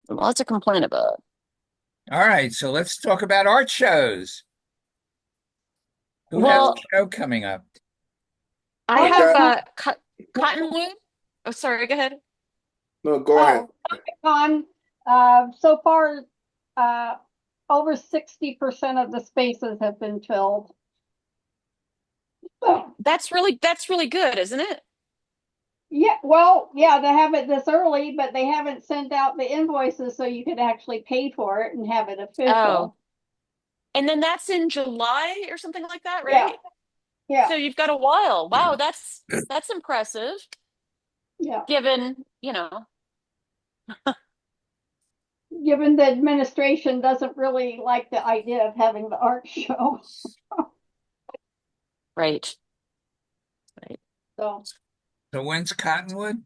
Lots to complain about. All right, so let's talk about art shows. Who has Well, a show coming up? I I have got Cottonwood. Oh, sorry, go ahead. no. Go ahead. Oh, Con, so far, uh, over 60% of the spaces have been filled. So, That's really good, isn't it? yeah, well, yeah, they have it this early, but they haven't sent out the invoices so you could actually pay for it and have it Oh, official. and then that's in July or something like that, Yeah, right? yeah, So you've got a while. Wow, that's impressive, yeah. given, Given the administration doesn't really like the idea of having the art show. right, right. So, So when's Cottonwood?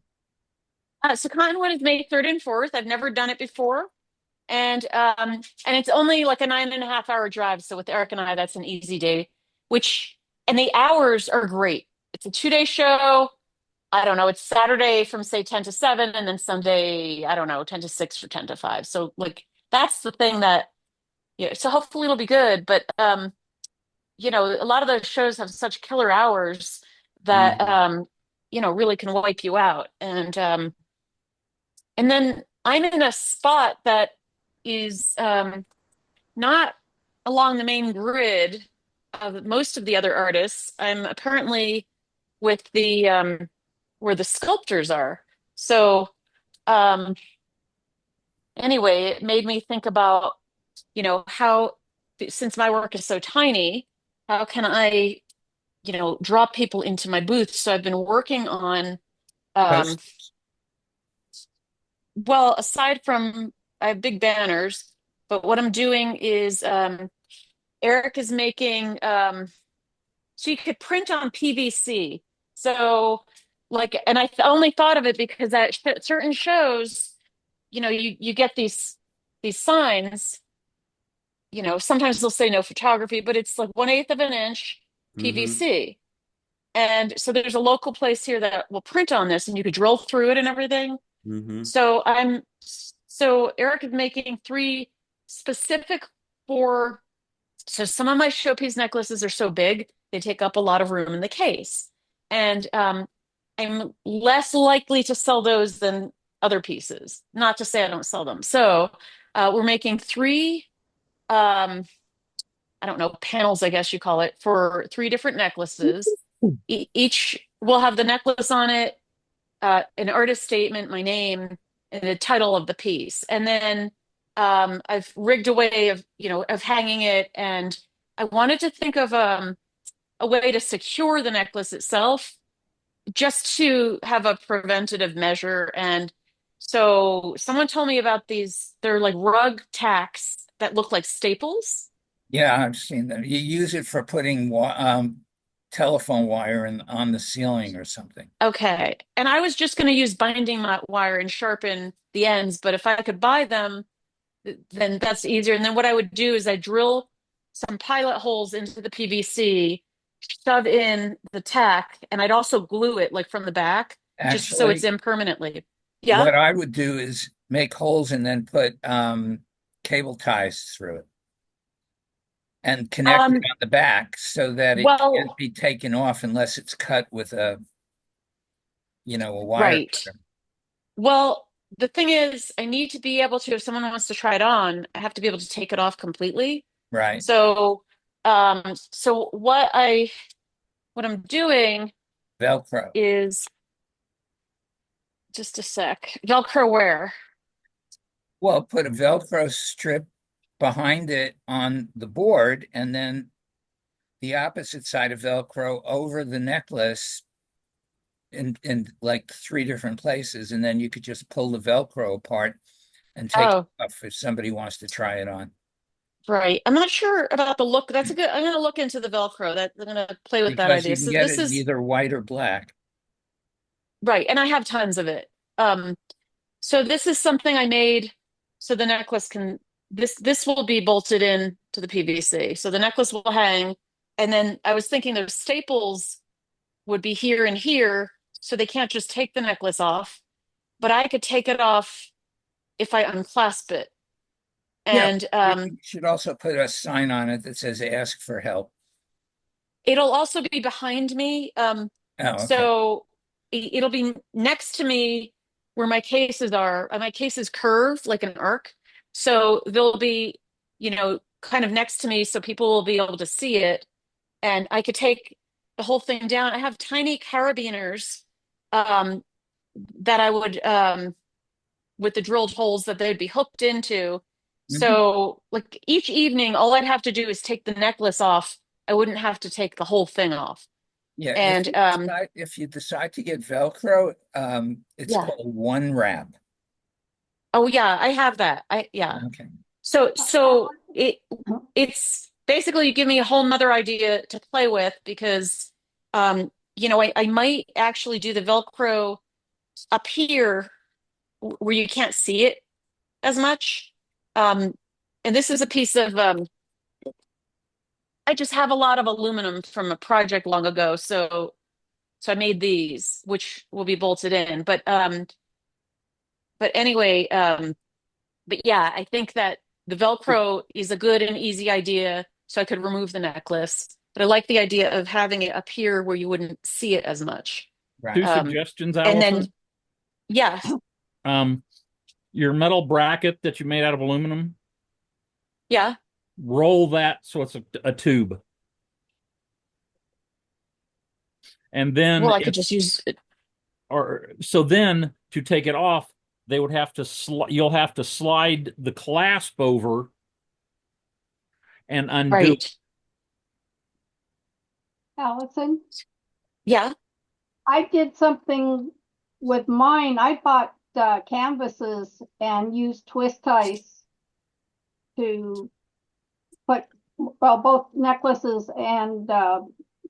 So Cottonwood is May 3rd and 4th. I've never done it before. And it's only like a 9.5 hour drive. So with Eric and I, that's an easy day, which and the hours are great. It's a 2 day show. I don't know, it's Saturday from say 10 to 7, and then Sunday, I don't know, 10 to 6 or 10 to 5. So like that's the thing that yeah, so hopefully it'll be good. But a lot of those shows have such killer hours that Mhm. really can wipe you out. And then I'm in a spot that is not along the main grid of most of the other artists. I'm apparently with the where the sculptors are. So um anyway, it made me think about, how since my work is so tiny, how can I, draw people into my booth? So I've been working on um Post. well, aside from I have big banners, but what I'm doing is Eric is making so you could print on PVC. So like, and I only thought of it because at certain shows, you get these signs. Sometimes they'll say no photography, but it's like 1/8 of an inch Mhm. PVC. And so there's a local place here that will print on this, and you could drill through it and everything. Mhm. So Eric is making three specific for. So some of my showpiece necklaces are so big, they take up a lot of room in the case. And I'm less likely to sell those than other pieces. Not to say I don't sell them. So we're making three, um, I don't know, panels, I guess you call it, for three different necklaces. Each will have the necklace on it, an artist statement, my name, and the title of the piece. And then I've rigged a way of hanging it, and I wanted to think of a way to secure the necklace itself, just to have a preventative measure. And so someone told me about these, they're like rug tacks that look like staples. Yeah, I've seen them. You use it for putting telephone wire on the ceiling or something. Okay. And I was just going to use binding wire and sharpen the ends, but if I could buy them, then that's easier. And then what I would do is I drill some pilot holes into the PVC, shove in the tack, and I'd also glue it like from the back, just so it's Actually, in permanently. Yeah. what I would do is make holes and then put cable ties through it and connect it Um, on the back so that it can't well, be taken off unless it's cut with a wire right. cutter. Well, the thing is, I need to be able to, if someone wants to try it on, I have to be able to take it off completely. Right. So what I'm doing Velcro. is just a sec. Velcro where? Well, put a Velcro strip behind it on the board and then the opposite side of Velcro over the necklace in like three different places. And then you could just pull the Velcro apart and take it Oh, off if somebody wants to try it on. right. I'm not sure about the look. That's a good. I'm going to look into the Velcro. That I'm going to play with that Because you idea. can So get this it in is either white or black. right, and I have tons of it. Um, so this is something I made so the necklace can. This will be bolted in to the PVC. So the necklace will hang, and then I was thinking those staples would be here and here, so they can't just take the necklace off, but I could take it off if I unclasp it. Yeah, And you should also put a sign on it that says ask for help. it'll also be behind me. Oh, okay. So it'll be next to me where my cases are. My case is curved like an arc. So they'll be, kind of next to me so people will be able to see it. And I could take the whole thing down. I have tiny carabiners um, that I would, with the drilled holes that they'd be hooked into. Mhm. So, like each evening, all I'd have to do is take the necklace off. I wouldn't have to take the whole thing off. Yeah, And if you decide to get Velcro, it's yeah. called one wrap. Oh yeah, I have that. Yeah. Okay. So it's basically you give me a whole nother idea to play with because I might actually do the Velcro up here where you can't see it as much. Um, and this is a piece of I just have a lot of aluminum from a project long ago, so I made these, which will be bolted in. But anyway, but yeah, I think that the Velcro is a good and easy idea, so I could remove the necklace. But I like the idea of having it up here where you wouldn't see it as much. Two Right. suggestions, And then, Allison. yeah, Um, your metal bracket that you made out of aluminum, yeah. roll that so it's a tube. And then Well, I could just use it. then to take it off, they would have to you'll have to slide the clasp over and undo. Right. Allison, Yeah. I did something with mine. I bought canvases and used twist ties to put, well, both necklaces and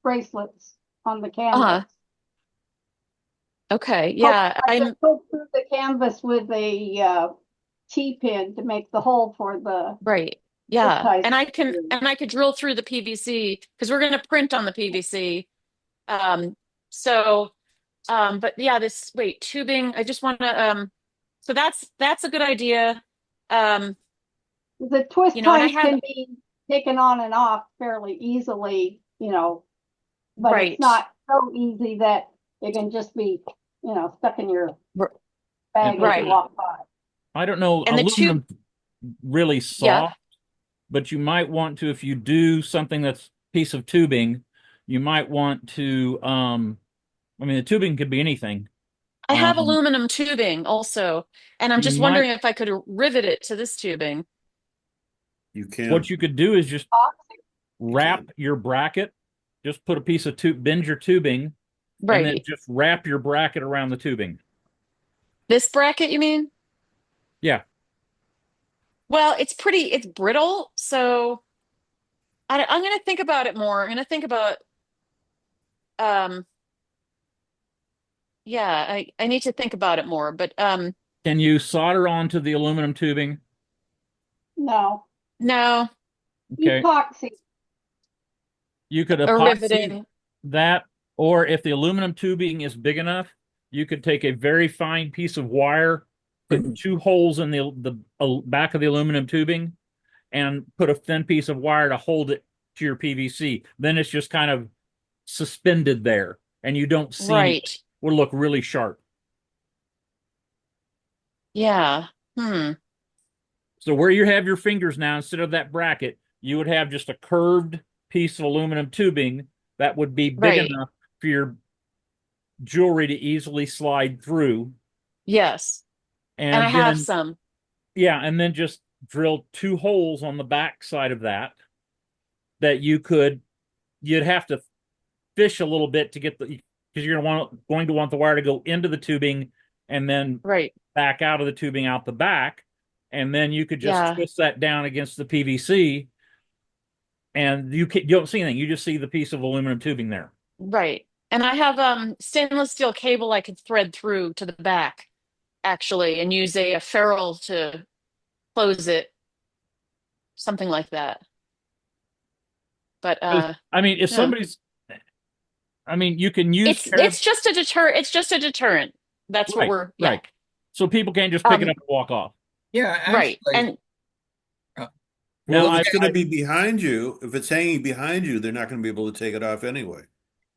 bracelets on the Uh-huh. canvas. Okay. But Yeah. I just put through the canvas with a T-pin to make the hole for the Right. twist Yeah. ties. And I could drill through the PVC because we're going to print on the PVC. Um, so, but yeah, wait, tubing, I just want to, so that's a good idea. Um, The twist and I ties have, can be taken on and off fairly easily, but it's right, not so easy that it can just be, stuck in your r- bag And as you right. walk by. I don't know, And the tube, aluminum really yeah, soft, but you might want to, if you do something that's piece of tubing, you might want to, I mean, the tubing could be anything. I have Um, aluminum tubing also, and I'm you just might, wondering if I could rivet it to this tubing. what can. you could do is just You wrap can. your bracket, just put a piece of bend your tubing, and then Right. just wrap your bracket around the tubing. This bracket, you mean? Yeah. Well, it's brittle, so I'm going to think about it more. I'm going to think about, um, yeah, I need to think about it more, but Can you solder onto the aluminum tubing? No, no, Okay. epoxy. You could or epoxy riveting. that, or if the aluminum tubing is big enough, you could take a very fine piece of wire, put two holes in the back of the aluminum tubing, and put a thin piece of wire to hold it to your PVC. Then it's just kind of suspended there, and you don't see anything. Right. Would look really sharp. Yeah. Hmm. So where you have your fingers now, instead of that bracket, you would have just a curved piece of aluminum tubing that would be big Right. enough for your jewelry to easily slide through. Yes. And I And have then, some. yeah, and then just drill two holes on the back side of that you'd have to fish a little bit to get because you're going to want the wire to go into the tubing and then Right. back out of the tubing out the back. And then you could just Yeah. twist that down against the PVC and you don't see anything. You just see the piece of aluminum tubing there. Right. And I have stainless steel cable I could thread through to the back actually and use a ferrule to close it, something like that. But I mean, if no. somebody's, I mean, you can use It's just a deterrent. It's just a deterrent. That's what right, we're, yeah. right. So people can't just pick it Um up and walk off. Yeah, Right. actually, And uh, Now well, Well, yeah, it's going to be behind you. If it's hanging behind you, they're not going to be able to take it off anyway.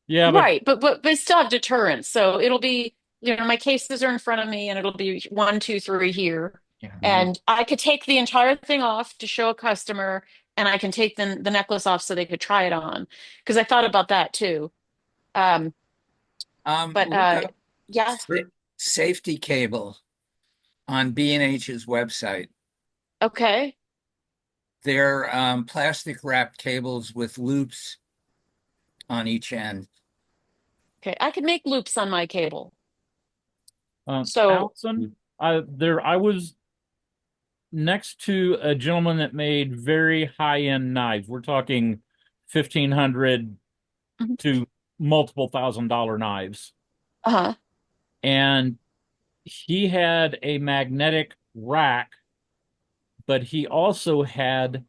yeah, but right, but still have deterrence. So it'll be, my cases are in front of me and it'll be one, two, three here. yeah. And I could take the entire thing off to show a customer, and I can take the necklace off so they could try it on. Because I thought about that too. Um, but Look up yeah, sa safety cable on B&H's website. okay. They're plastic wrapped cables with loops on each end. Okay. I could make loops on my cable. So, Allison, I was next to a gentleman that made very high-end knives. We're talking 1,500 mhm. to multiple $1,000 knives. Uh-huh. And he had a magnetic rack, but he also had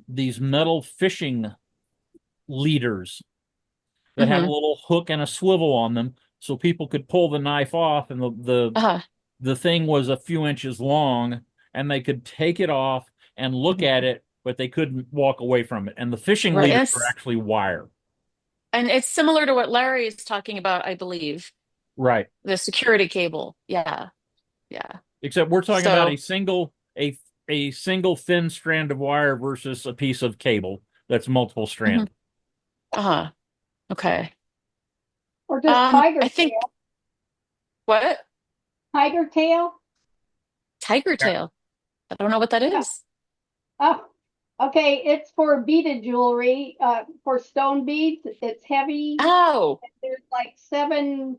these metal fishing leaders that had a Hmm. little hook and a swivel on them so people could pull the knife off, and Uh-huh. the thing was a few inches long, and they could take it off and look Mhm. at it, but they couldn't walk away from it. And the fishing Right. leaders were actually wire. And it's similar to what Larry is talking about, I believe, Right. the security cable. Yeah. Yeah. Except we're talking about So, a single thin strand of wire versus a piece of cable that's multiple mhm. strand. Uh-huh. Okay. Or just tiger I think tail. what? Tiger tail? Tiger Yeah. tail. I don't know what that Yeah. is. Oh, okay. It's for beaded jewelry, for stone beads. It's heavy. Oh, There's like 7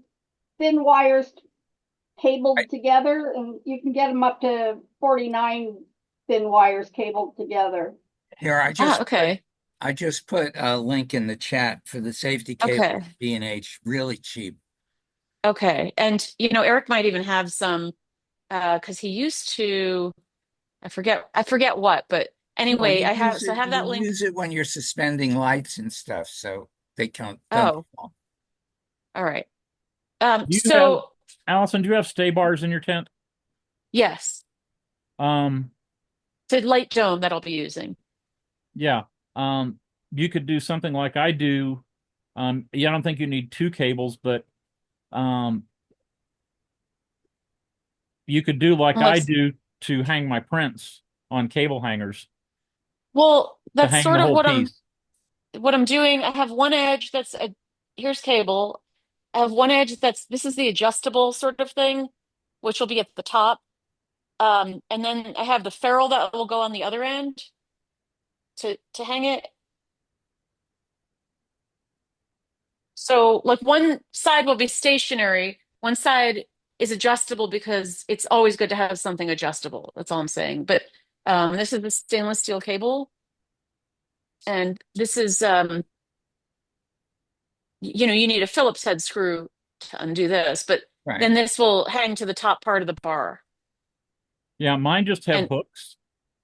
thin wires I, cabled together, and you can get them up to 49 thin wires cabled together. here, okay. I just put a link in the chat for the safety cable Okay. B&H, really cheap. Okay. And Eric might even have some because he used to, I forget what, but Well, anyway, I have you that link. use it when you're suspending lights and stuff, so they don't Oh, fall. all right. Do you have, So Allison, do you have stay bars in your tent? yes, Um, it's a light dome that I'll be using. yeah. Um, you could do something like I do. Yeah, I don't think you need two cables, but um, you could do like I Unless, do to hang my prints on cable hangers well, to that's hang sort the of whole what I'm piece. what I'm doing. I have one edge that's here's cable. I have one edge this is the adjustable sort of thing, which will be at the top. And then I have the ferrule that will go on the other end to hang it. So like one side will be stationary, one side is adjustable because it's always good to have something adjustable. That's all I'm saying. But this is the stainless steel cable, and this is you need a Phillips head screw to undo this, but Right. then this will hang to the top part of the bar. Yeah, mine just have And hooks,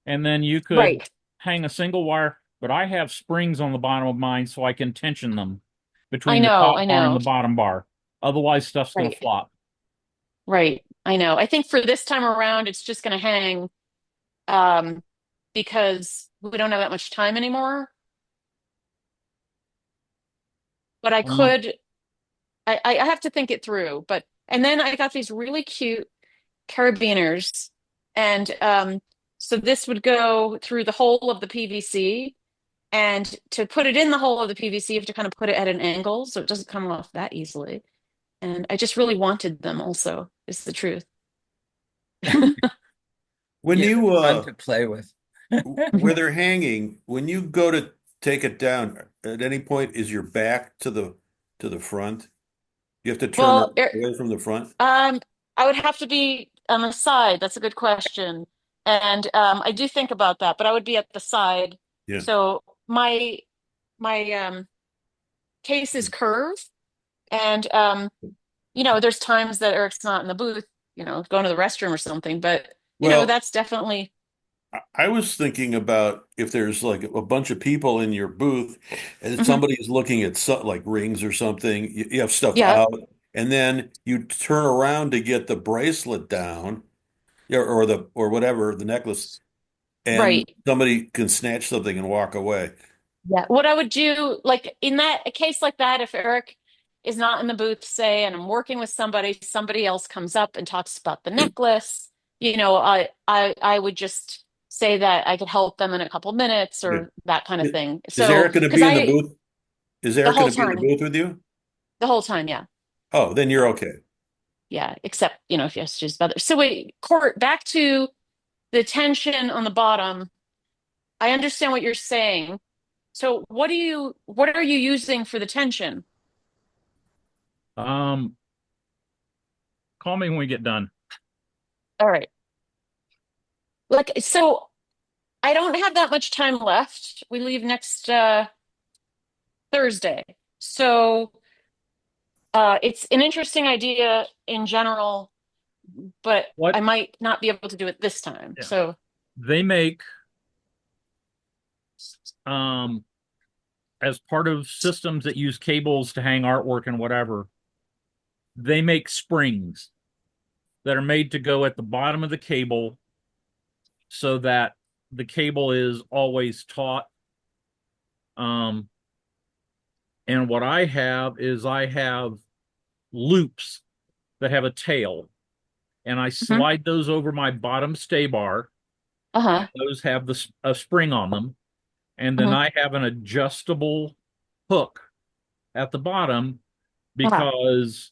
and then you could right, hang a single wire, but I have springs on the bottom of mine so I can tension them I between the know, top I bar and the know, bottom bar. Otherwise, stuff's going to right, flop. right. I know. I think for this time around, it's just going to hang um, because we don't have that much time anymore. But I Um, could, I have to think it through. But and then I got these really cute carabiners, and so this would go through the hole of the PVC. And to put it in the hole of the PVC, you have to kind of put it at an angle so it doesn't come off that easily. And I just really wanted them also, is the truth. When Yeah, you they're fun to play with. where they're hanging, when you go to take it down, at any point is your back to the front? You have to turn Well, away from the front? I would have to be on the side. That's a good question. And I do think about that, but I would be at the side. Yeah. So my case is curved, and there's times that Eric's not in the booth, going to the restroom or something, but Well, that's definitely I was thinking about if there's like a bunch of people in your booth and mhm. somebody's looking at like rings or something, you have stuff Yeah. out, and then you turn around to get the bracelet down. or whatever, the necklace, and Right. somebody can snatch something and walk away. Yeah. What I would do, like in that a case like that, if Eric is not in the booth, say, and I'm working with somebody, somebody else comes up and talks about the necklace, I would just say that I could help them in a couple minutes Yeah. or that kind of thing. Is So, Eric going to because be in the I booth? Is the Eric whole going to be in the time, booth with you? the whole time, yeah. Oh, then you're okay. Yeah, except, if you have to choose about so wait, Court, back to the tension on the bottom. I understand what you're saying. So what are you using for the tension? Um, call me when we get done. All right. Like, so I don't have that much time left. We leave next Thursday. So it's an interesting idea in general, but What? I might not be able to do it this time. Yeah. So They make um as part of systems that use cables to hang artwork and whatever, they make springs that are made to go at the bottom of the cable so that the cable is always taut. Um, and what I have loops that have a tail, and I mhm. slide those over my bottom stay bar. Uh-huh. Those have a spring on them, and then Uh-huh. I have an adjustable hook at the bottom Uh-huh. because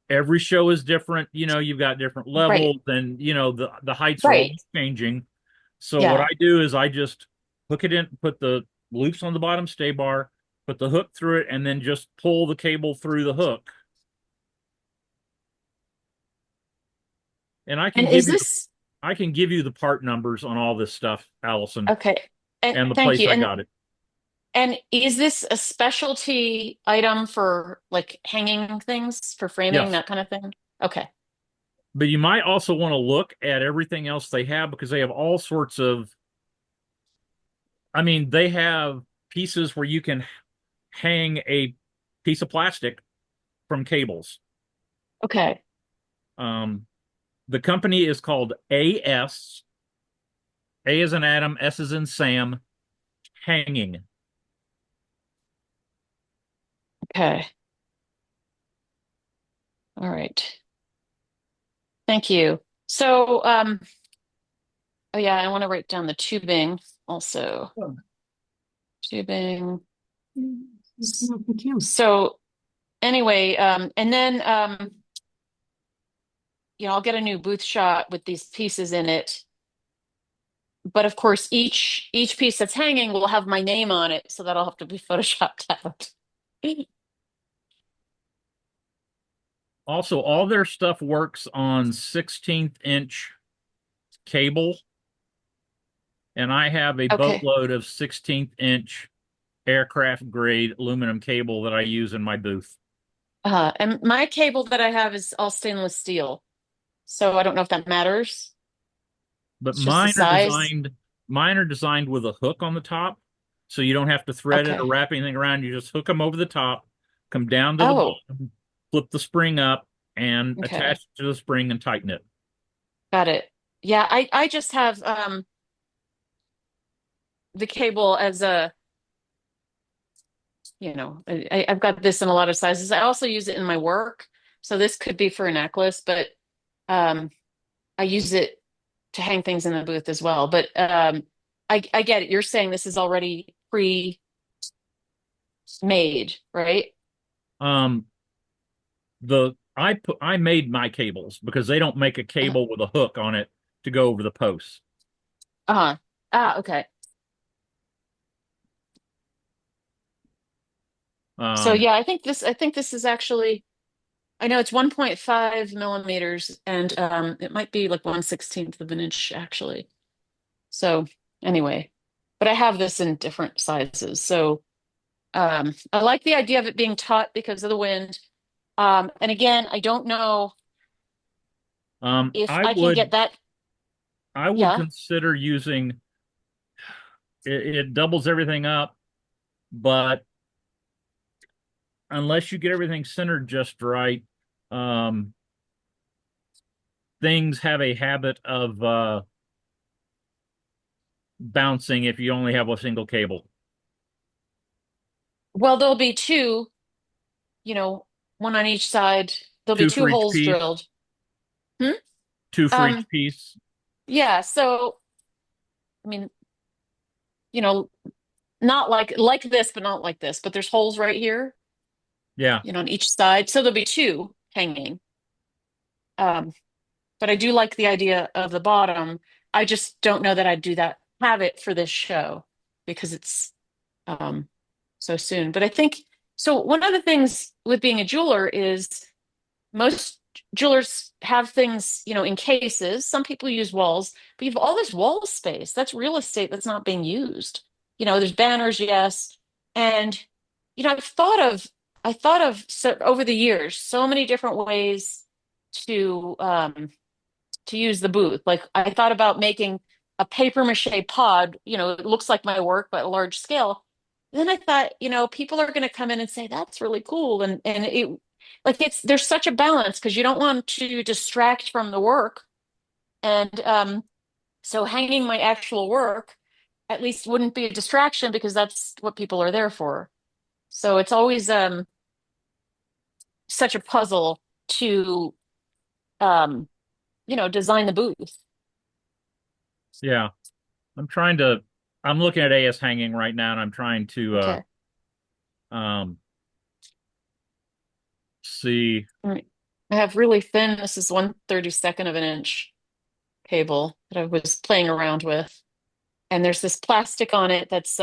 every show is different. You've got different Right. levels, and the heights are Right. always changing. So what I Yeah. do is I just hook it in, put the loops on the bottom stay bar, put the hook through it, and then just pull the cable through the hook. And And is this I can give you the part numbers on all this stuff, Allison, okay? And and the thank place you. I got it. And is this a specialty item for like hanging things, for framing, Yes. that kind of thing? Okay. But you might also want to look at everything else they have because they have all sorts of, I mean, they have pieces where you can hang a piece of plastic from cables. Okay. Um, the company is called AS. A is in Adam, S is in Sam, hanging. Okay. All right. Thank you. So, oh yeah, I want to write down the tubing also. Tubing. So anyway, and then I'll get a new booth shot with these pieces in it. But of course, each piece that's hanging will have my name on it, so that'll have to be photoshopped out. Also, all their stuff works on 16th inch cable, and I have a Okay. boatload of 16th inch aircraft grade aluminum cable that I use in my booth. And my cable that I have is all stainless steel, so I don't know if that matters. But It's just the size. mine are designed with a hook on the top, so you don't have to thread it or Okay. wrap anything around. You just hook them over the top, come down to the Oh, bottom, flip the spring up, and attach okay. it to the spring and tighten it. Got it. Yeah, I just have the cable as a, I've got this in a lot of sizes. I also use it in my work. So this could be for a necklace, but um I use it to hang things in the booth as well. But I get it. You're saying this is already pre-made, right? Um, I made my cables because they don't make a Uh, cable with a hook on it to go over the posts. uh-huh. Ah, okay. So Um, yeah, I think this is actually, I know it's 1.5 millimeters and it might be like 1/16 of an inch actually. So anyway, but I have this in different sizes. So I like the idea of it being taut because of the wind. And again, I don't know if I I can would get that. Yeah. consider using it doubles everything up, but unless you get everything centered just right, um, things have a habit of bouncing if you only have a single cable. Well, there'll be two, you know, one on each side. There'll be Two two for each holes piece. drilled. Hmm? Two for Um, each piece. yeah, so I mean, you know, not like this, but not like this. But there's holes right here, Yeah. on each side. So there'll be two hanging. Um, but I do like the idea of the bottom. I just don't know that I'd have it for this show because it's um so soon. But I think so. One of the things with being a jeweler is most jewelers have things, in cases. Some people use walls, but you have all this wall space. That's real estate that's not being used. There's banners, yes. And, I thought of so over the years, so many different ways to to use the booth. Like I thought about making a paper mache pod, it looks like my work, but a large scale. Then I thought, people are going to come in and say, that's really cool. And it, like, there's such a balance because you don't want to distract from the work. And so hanging my actual work at least wouldn't be a distraction because that's what people are there for. So it's always such a puzzle to, um, design the booth. Yeah. I'm trying to I'm looking at AS hanging right now and I'm trying to Okay. um see. All right. I have really thin, this is 1/32 of an inch cable that I was playing around with. And there's this plastic on it that's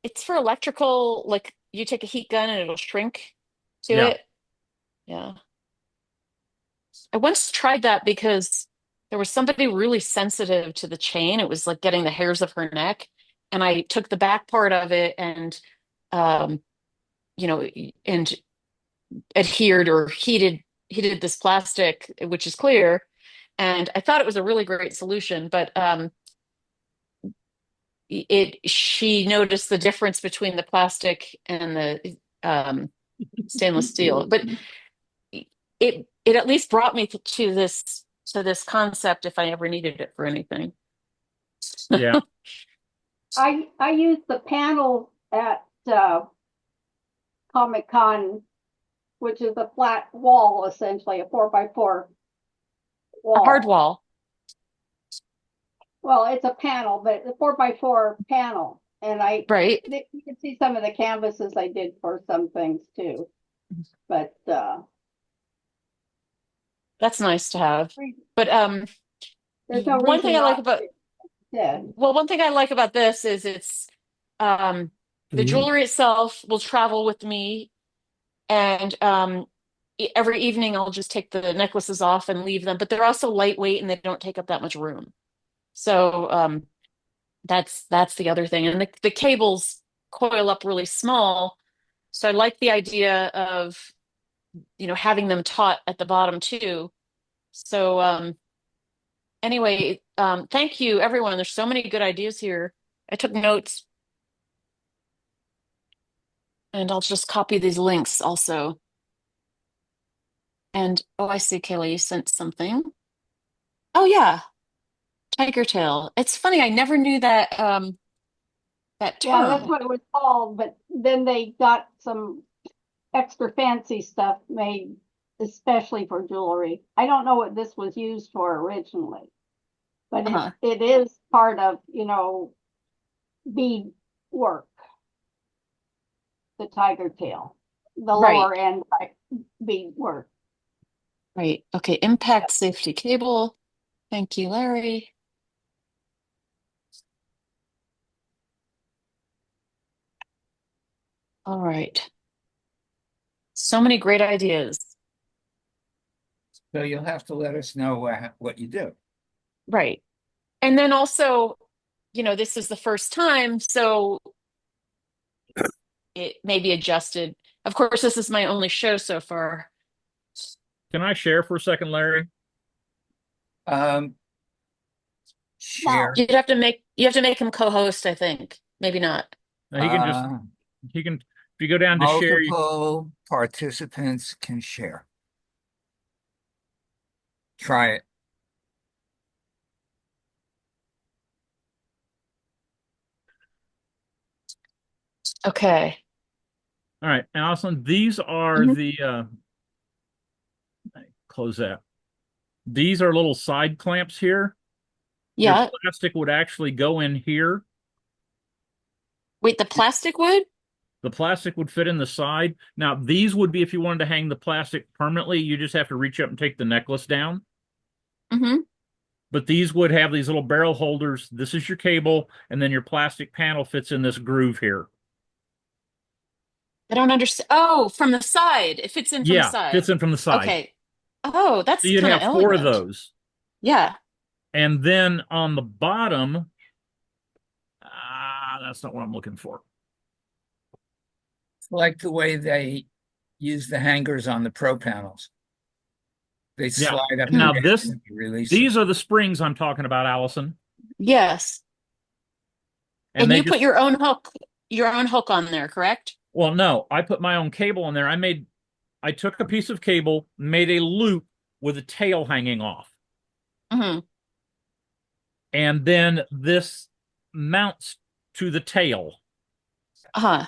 it's for electrical, like you take a heat gun and it'll shrink to Yeah. it. Yeah. I once tried that because there was somebody really sensitive to the chain. It was like getting the hairs of her neck. And I took the back part of it and um, you know, and adhered or heated this plastic, which is clear. And I thought it was a really great solution, but she noticed the difference between the plastic and the stainless steel. But it at least brought me to this concept if I ever needed it for anything. Yeah. I used the panel at Comic Con, which is a flat wall, essentially a 4x4 A hard wall. wall, Well, it's a panel, but it's a 4x4 panel. And right? you can see some of the canvases I did for some things too. But That's nice to have. But there's no one thing reason I like not about to. Yeah. well, one thing I like about this is it's the jewelry itself will travel with me, and every evening I'll just take the necklaces off and leave them. But they're also lightweight and they don't take up that much room. So that's the other thing. And the cables coil up really small. So I like the idea of, having them taut at the bottom too. So anyway, thank you everyone. There's so many good ideas here. I took notes and I'll just copy these links also. And oh, I see, Kayla, you sent something. Oh yeah, tiger tail. It's funny, I never knew that Yeah, that's term. what it was called. But then they got some extra fancy stuff made especially for jewelry. I don't know what this was used for originally, but Uh-huh. it is part of, bead work, the tiger tail, the Right, lower end bead work. right. Okay, impact safety cable. Thank you, Larry. All right. So many great ideas. So you'll have to let us know what you do. Right. And then also, this is the first time, so it may be adjusted. Of course, this is my only show so far. Can I share for a second, Larry? Um, Now, share. You have to make him co-host, I think. Maybe not. He can just Uh, he can if you go down to share, multiple participants can share. Try it. Okay. All right, Allison, these are Mhm. the close that. These are little side clamps here. Your Yeah. plastic would actually go in here. Wait, the plastic wood? The plastic would fit in the side. Now, these would be if you wanted to hang the plastic permanently, you just have to reach up and take the necklace down. Mm-hmm. But these would have these little barrel holders. This is your cable, and then your plastic panel fits in this groove here. I don't understand. Oh, from the side. It fits in from the Yeah, side. fits in from the side. Okay. Oh, So that's you'd kind of have four of elegant. those. Yeah. And then on the bottom, that's not what I'm looking for. It's like the way they use the hangers on the Pro panels. They Yeah. slide up and Now down this, and you release them. these are the springs I'm talking about, Allison. Yes. And And they you put just, your own hook on there, correct? well, no, I put my own cable in there. I took a piece of cable, made a loop with a tail hanging off. Mm-hmm. And then this mounts to the tail. Uh-huh.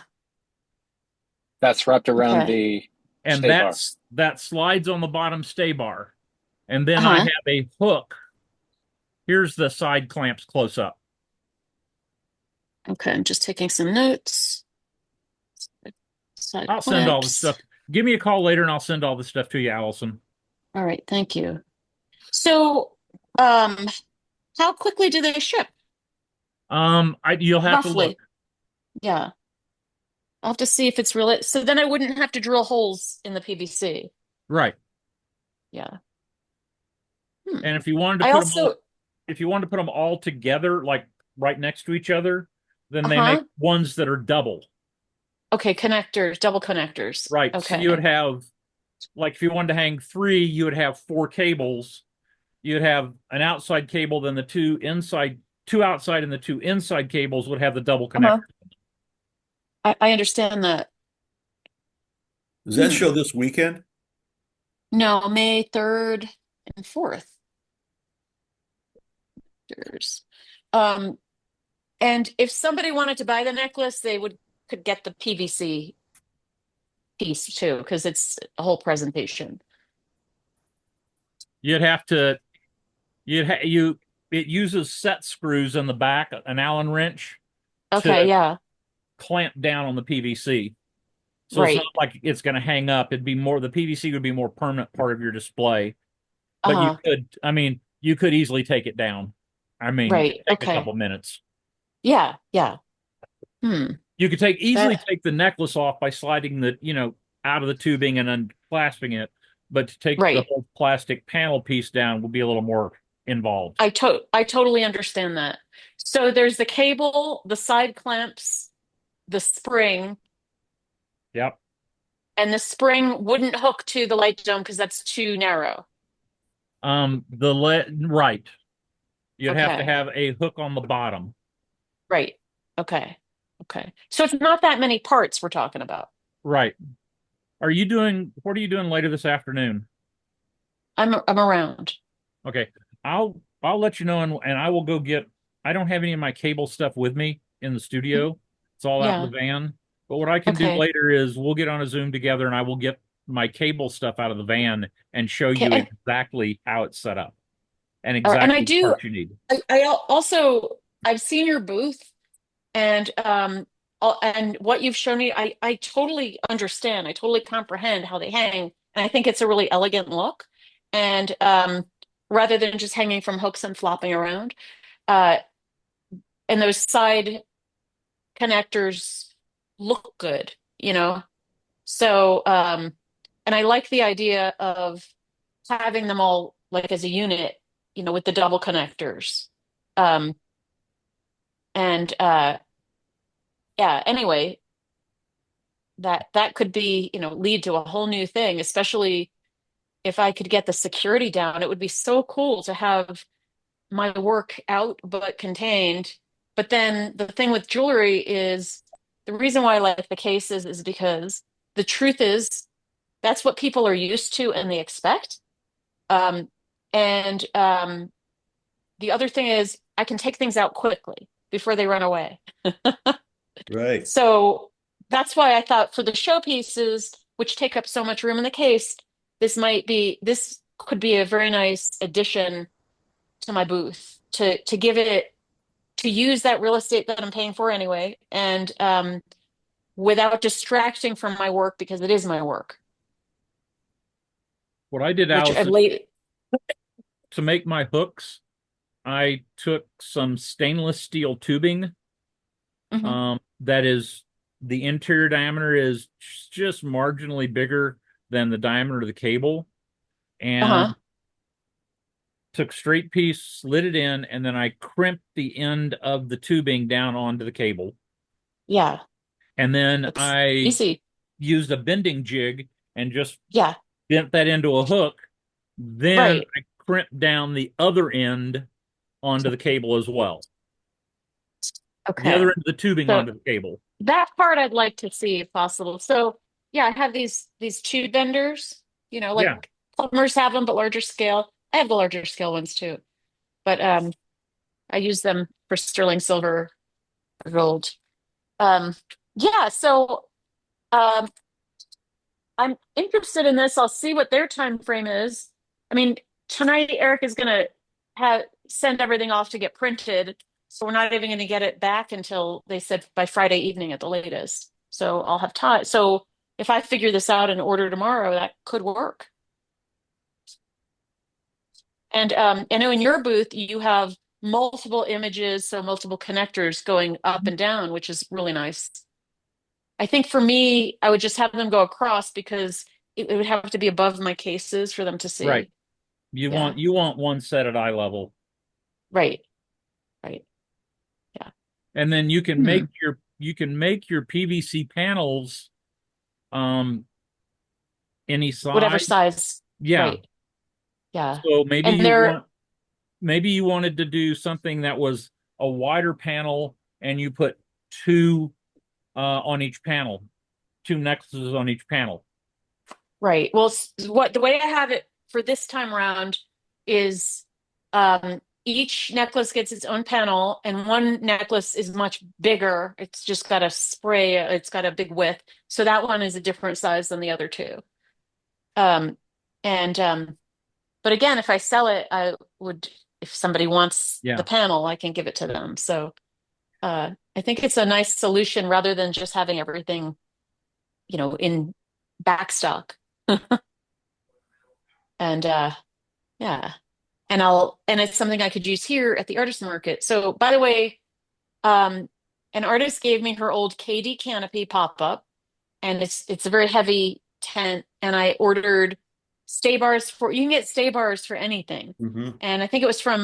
That's wrapped around Okay. the And stay bar. that slides on the bottom stay bar. And then I Uh-huh. have a hook. Here's the side clamps close up. Okay, I'm just taking some notes. Side I'll send all the clamps. stuff. Give me a call later and I'll send all the stuff to you, Allison. All right, thank you. So, um, how quickly do they ship? You'll have to look. Roughly. Yeah. I'll have to see if it's really, so then I wouldn't have to drill holes in the PVC. Right. Yeah. And if you wanted to I put them all, also, if you wanted to put them all together, like right next to each other, then they make uh-huh. ones that are double. Okay, connectors, double connectors. Right. So you would Okay. have, like, if you wanted to hang three, you would have four cables. You'd have an outside cable, then the two outside and the two inside cables would have the double Uh-huh. connector. I understand that. Does that Hmm. show this weekend? No, May 3rd and 4th. There's- Um, and if somebody wanted to buy the necklace, they could get the PVC piece too, because it's a whole presentation. You'd have to, you, it uses set screws in the back, an Allen wrench Okay, to yeah, clamp down on the PVC. So it's not right. like it's going to hang up. It'd be more, the PVC would be more permanent part of your display. But Uh-huh. you could easily take it down. I mean, Right. it'd take a Okay. couple minutes. Yeah, yeah. Hmm. You could easily That take the necklace off by sliding out of the tubing and unclasping it. But to take the right. whole plastic panel piece down would be a little more involved. I totally understand that. So there's the cable, the side clamps, the spring, Yep. and the spring wouldn't hook to the light dome because that's too narrow. Right. You'd have to Okay. have a hook on the bottom. Right. Okay. Okay. So it's not that many parts we're talking about. Right. What are you doing later this afternoon? I'm around. Okay. I'll let you know and I will go get, I don't have any of my cable stuff with me in the Mhm. studio. It's all out in the Yeah. van. But what I can do Okay. later is we'll get on a Zoom together and I will get my cable stuff out of the van and show you Okay. exactly how it's set up and All right. And I exactly the do, parts you need. also, I've seen your booth and, and what you've shown me, I totally understand. I totally comprehend how they hang. And I think it's a really elegant look. And, rather than just hanging from hooks and flopping around, uh, and those side connectors look good, you know? So, and I like the idea of having them all like as a unit, with the double connectors. Um, and yeah, anyway, that could be, lead to a whole new thing, especially if I could get the security down. It would be so cool to have my work out but contained. But then the thing with jewelry is the reason why I like the cases is because the truth is that's what people are used to and they expect. Um, And the other thing is I can take things out quickly before they run away. Right. So that's why I thought for the showpieces, which take up so much room in the case, this could be a very nice addition to my booth to give it to use that real estate that I'm paying for anyway, and without distracting from my work because it is my work, What I did, which I've Allison, late. to make my hooks, I took some stainless steel tubing. Mhm. That is the interior diameter is just marginally bigger than the diameter of the cable, Uh-huh. and took straight piece, slid it in, and then I crimped the end of the tubing down onto the cable. Yeah, And then it's I easy. used a bending jig and just Yeah, bent that into a hook. Then right. I crimped down the other end onto the cable as well. The other Okay. end of the tubing So onto the cable. that part I'd like to see if possible. So yeah, I have these tube benders, Yeah. like plumbers have them, but larger scale. I have the larger scale ones too, but I use them for sterling silver or gold. Um, yeah, so um, I'm interested in this. I'll see what their time frame is. I mean, tonight Eric is gonna have send everything off to get printed, so we're not even gonna get it back until they said by Friday evening at the latest. So I'll have time. So if I figure this out and order tomorrow, that could work. And I know in your booth you have multiple images, so multiple connectors going up and down, which is really nice. I think for me, I would just have them go across because it would have to be above my cases for them to Right. see. You Yeah, want you want one set at eye level. right, right. Yeah. And then Hmm. you can make your PVC panels um any Whatever size. size. Yeah. Right. Yeah. So And they're maybe you wanted to do something that was a wider panel and you put two on each panel, two necklaces on each panel. right. Well, what the way I have it for this time around is each necklace gets its own panel, and one necklace is much bigger. It's just got a spray, it's got a big width. So that one is a different size than the other two. Um, and but again, if I sell it, I would, if somebody wants the Yeah. panel, I can give it to them. So I think it's a nice solution rather than just having everything, in backstock. And yeah. And it's something I could use here at the artist market. So by the way, um, an artist gave me her old KD canopy pop-up, and it's a very heavy tent, and I ordered stay bars for you can get stay bars for anything. Hmm. And I think it was from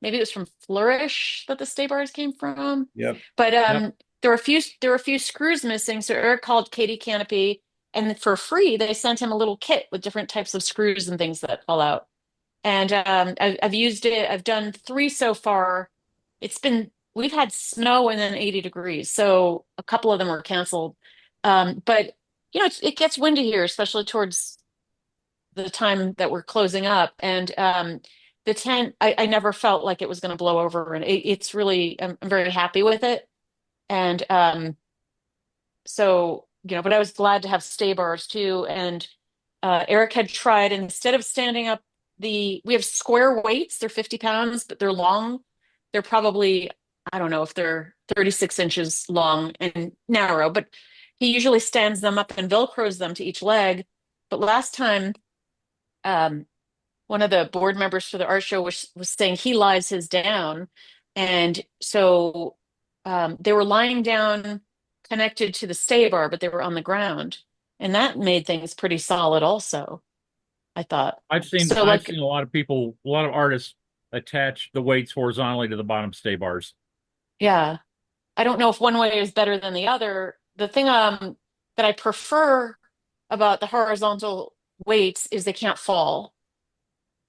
maybe it was from Flourish that the stay bars came from. Yep. But Yep. there were a few screws missing, so Eric called Katie Canopy, and for free they sent him a little kit with different types of screws and things that fall out. And I've used it. I've done three so far. We've had snow and then 80 degrees, so a couple of them were canceled. But it gets windy here, especially towards the time that we're closing up. And the tent, I never felt like it was going to blow over, and it's really, I'm very happy with it. And but I was glad to have stay bars too. And Eric had tried instead of standing up we have square weights. They're 50 pounds, but they're long. They're probably, I don't know if they're 36 inches long and narrow, but he usually stands them up and Velcros them to each leg. But last time, um, one of the board members for the art show was saying he lies his down. And so they were lying down connected to the stay bar, but they were on the ground. And that made things pretty solid also, I thought. So I've like, seen a lot of artists attach the weights horizontally to the bottom stay bars. yeah, I don't know if one way is better than the other. The thing that I prefer about the horizontal weights is they can't fall.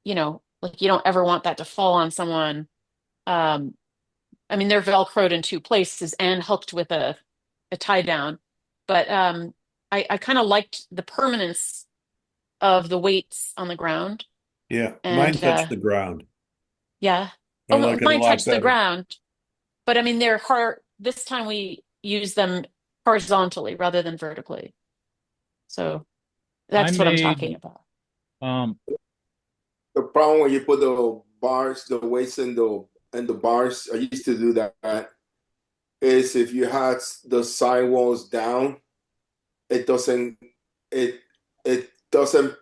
Like you don't ever want that to fall on someone. Um, I mean, they're Velcroed in two places and hooked with a tie down. But I kind of liked the permanence of the weights on the ground. Yeah, mine And touch the ground. yeah. I Oh, like it a mine lot touched the better. ground, but I mean they're hard. This time we use them horizontally rather than vertically. So I that's what I'm made talking about. um The problem when you put the bars, the weights in the bars, I used to do that, is if you had the sidewalls down, it doesn't it it doesn't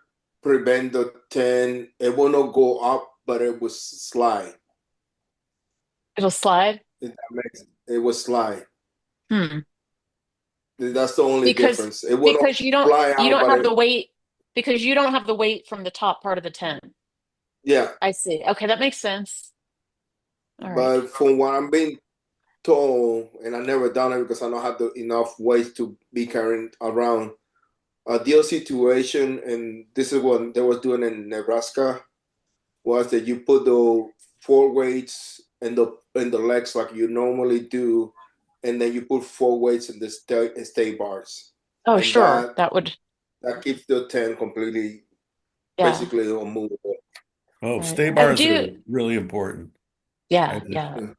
prevent the tin. It will not go up, but it will slide. It'll slide. If that makes it will slide. Hmm. That's the only Because difference. It will not because fly you out, don't but have it the weight because you don't have the weight from the top part of the tent. yeah. I see. Okay, that makes sense. All right. But from what I'm being told, and I never done it because I don't have the enough weight to be carrying around. A deal situation, and this is what they was doing in Nebraska, was that you put the four weights in the legs like you normally do, and then you put four weights in the stay bars, Oh, and sure. That would, that keeps the tent completely yeah. basically unmovable. Oh, Right. stay I bars are do, really important. I yeah, did. yeah.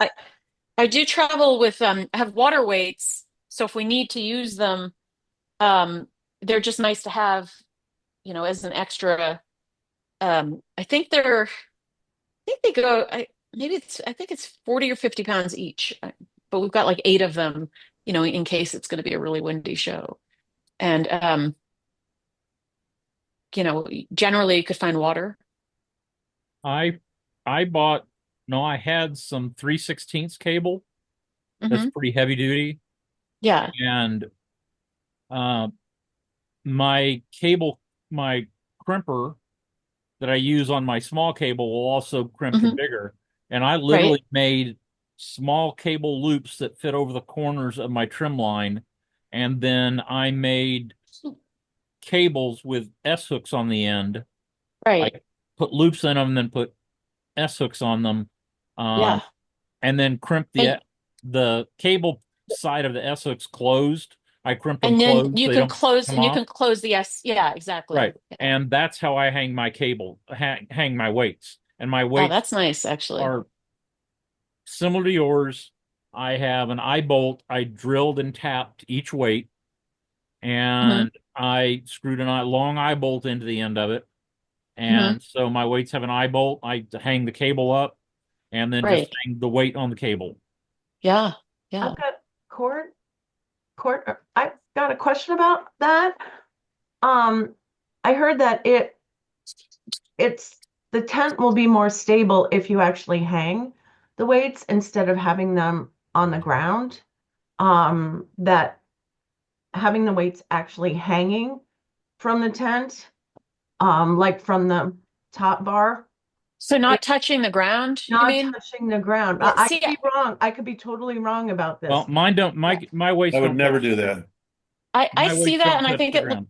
I do travel with I have water weights, so if we need to use them, um they're just nice to have, as an extra. I think they go I think it's 40 or 50 pounds each. But we've got like eight of them, in case it's going to be a really windy show. And generally you could find water. I I bought no, I had some 3/16 cable that's Hmm. pretty heavy duty, Yeah. and uh my cable my crimper that I use on my small cable will also crimp to Hmm. bigger. And I Right. literally made small cable loops that fit over the corners of my trim line. And then I made cables with S hooks on the end. I Right. put loops in them, then put S hooks on them, um, Yeah. and then crimp And the cable side of the S hooks closed. I crimp them and then closed so they don't come you off. can close the S. Yeah, exactly. Right. Yeah. And that's how I hang my cable, hang my weights. And my Oh, weights that's nice, actually. are similar to yours. I have an eye bolt. I drilled and tapped each weight, Hmm. and I screwed a long eye bolt into the end of it. Hmm. And so my weights have an eye bolt. I hang the cable up and then just Right. hang the weight on the cable. Yeah. I've Yeah. got I've got a question about that. Um, I heard that it's the tent will be more stable if you actually hang the weights instead of having them on the ground. That having the weights actually hanging from the tent, like from the top bar, So it not touching the ground, you not mean? touching the ground. Yeah, I see, could be wrong. I could be totally wrong about Well, this. mine don't my weights I would don't touch never do the that. ground. I My see weights that, don't and I touch think the it look ground.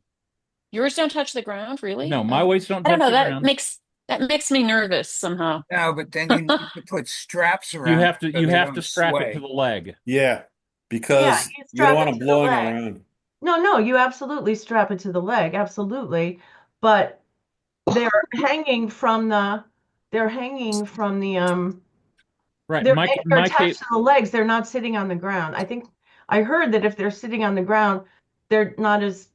yours don't touch the ground, really. No, my weights don't I don't touch know. the ground. That makes me nervous somehow. No, but then you need to put straps around so You they have to don't strap it to sway. the leg. Yeah, Yeah, because you you don't strap want it them to the blowing leg. around. No, you absolutely strap it to the leg, absolutely. But they're hanging from the they're hanging from the Right. they're My attached cable to the legs. They're not sitting on the ground. I think I heard that if they're sitting on the ground, they're not as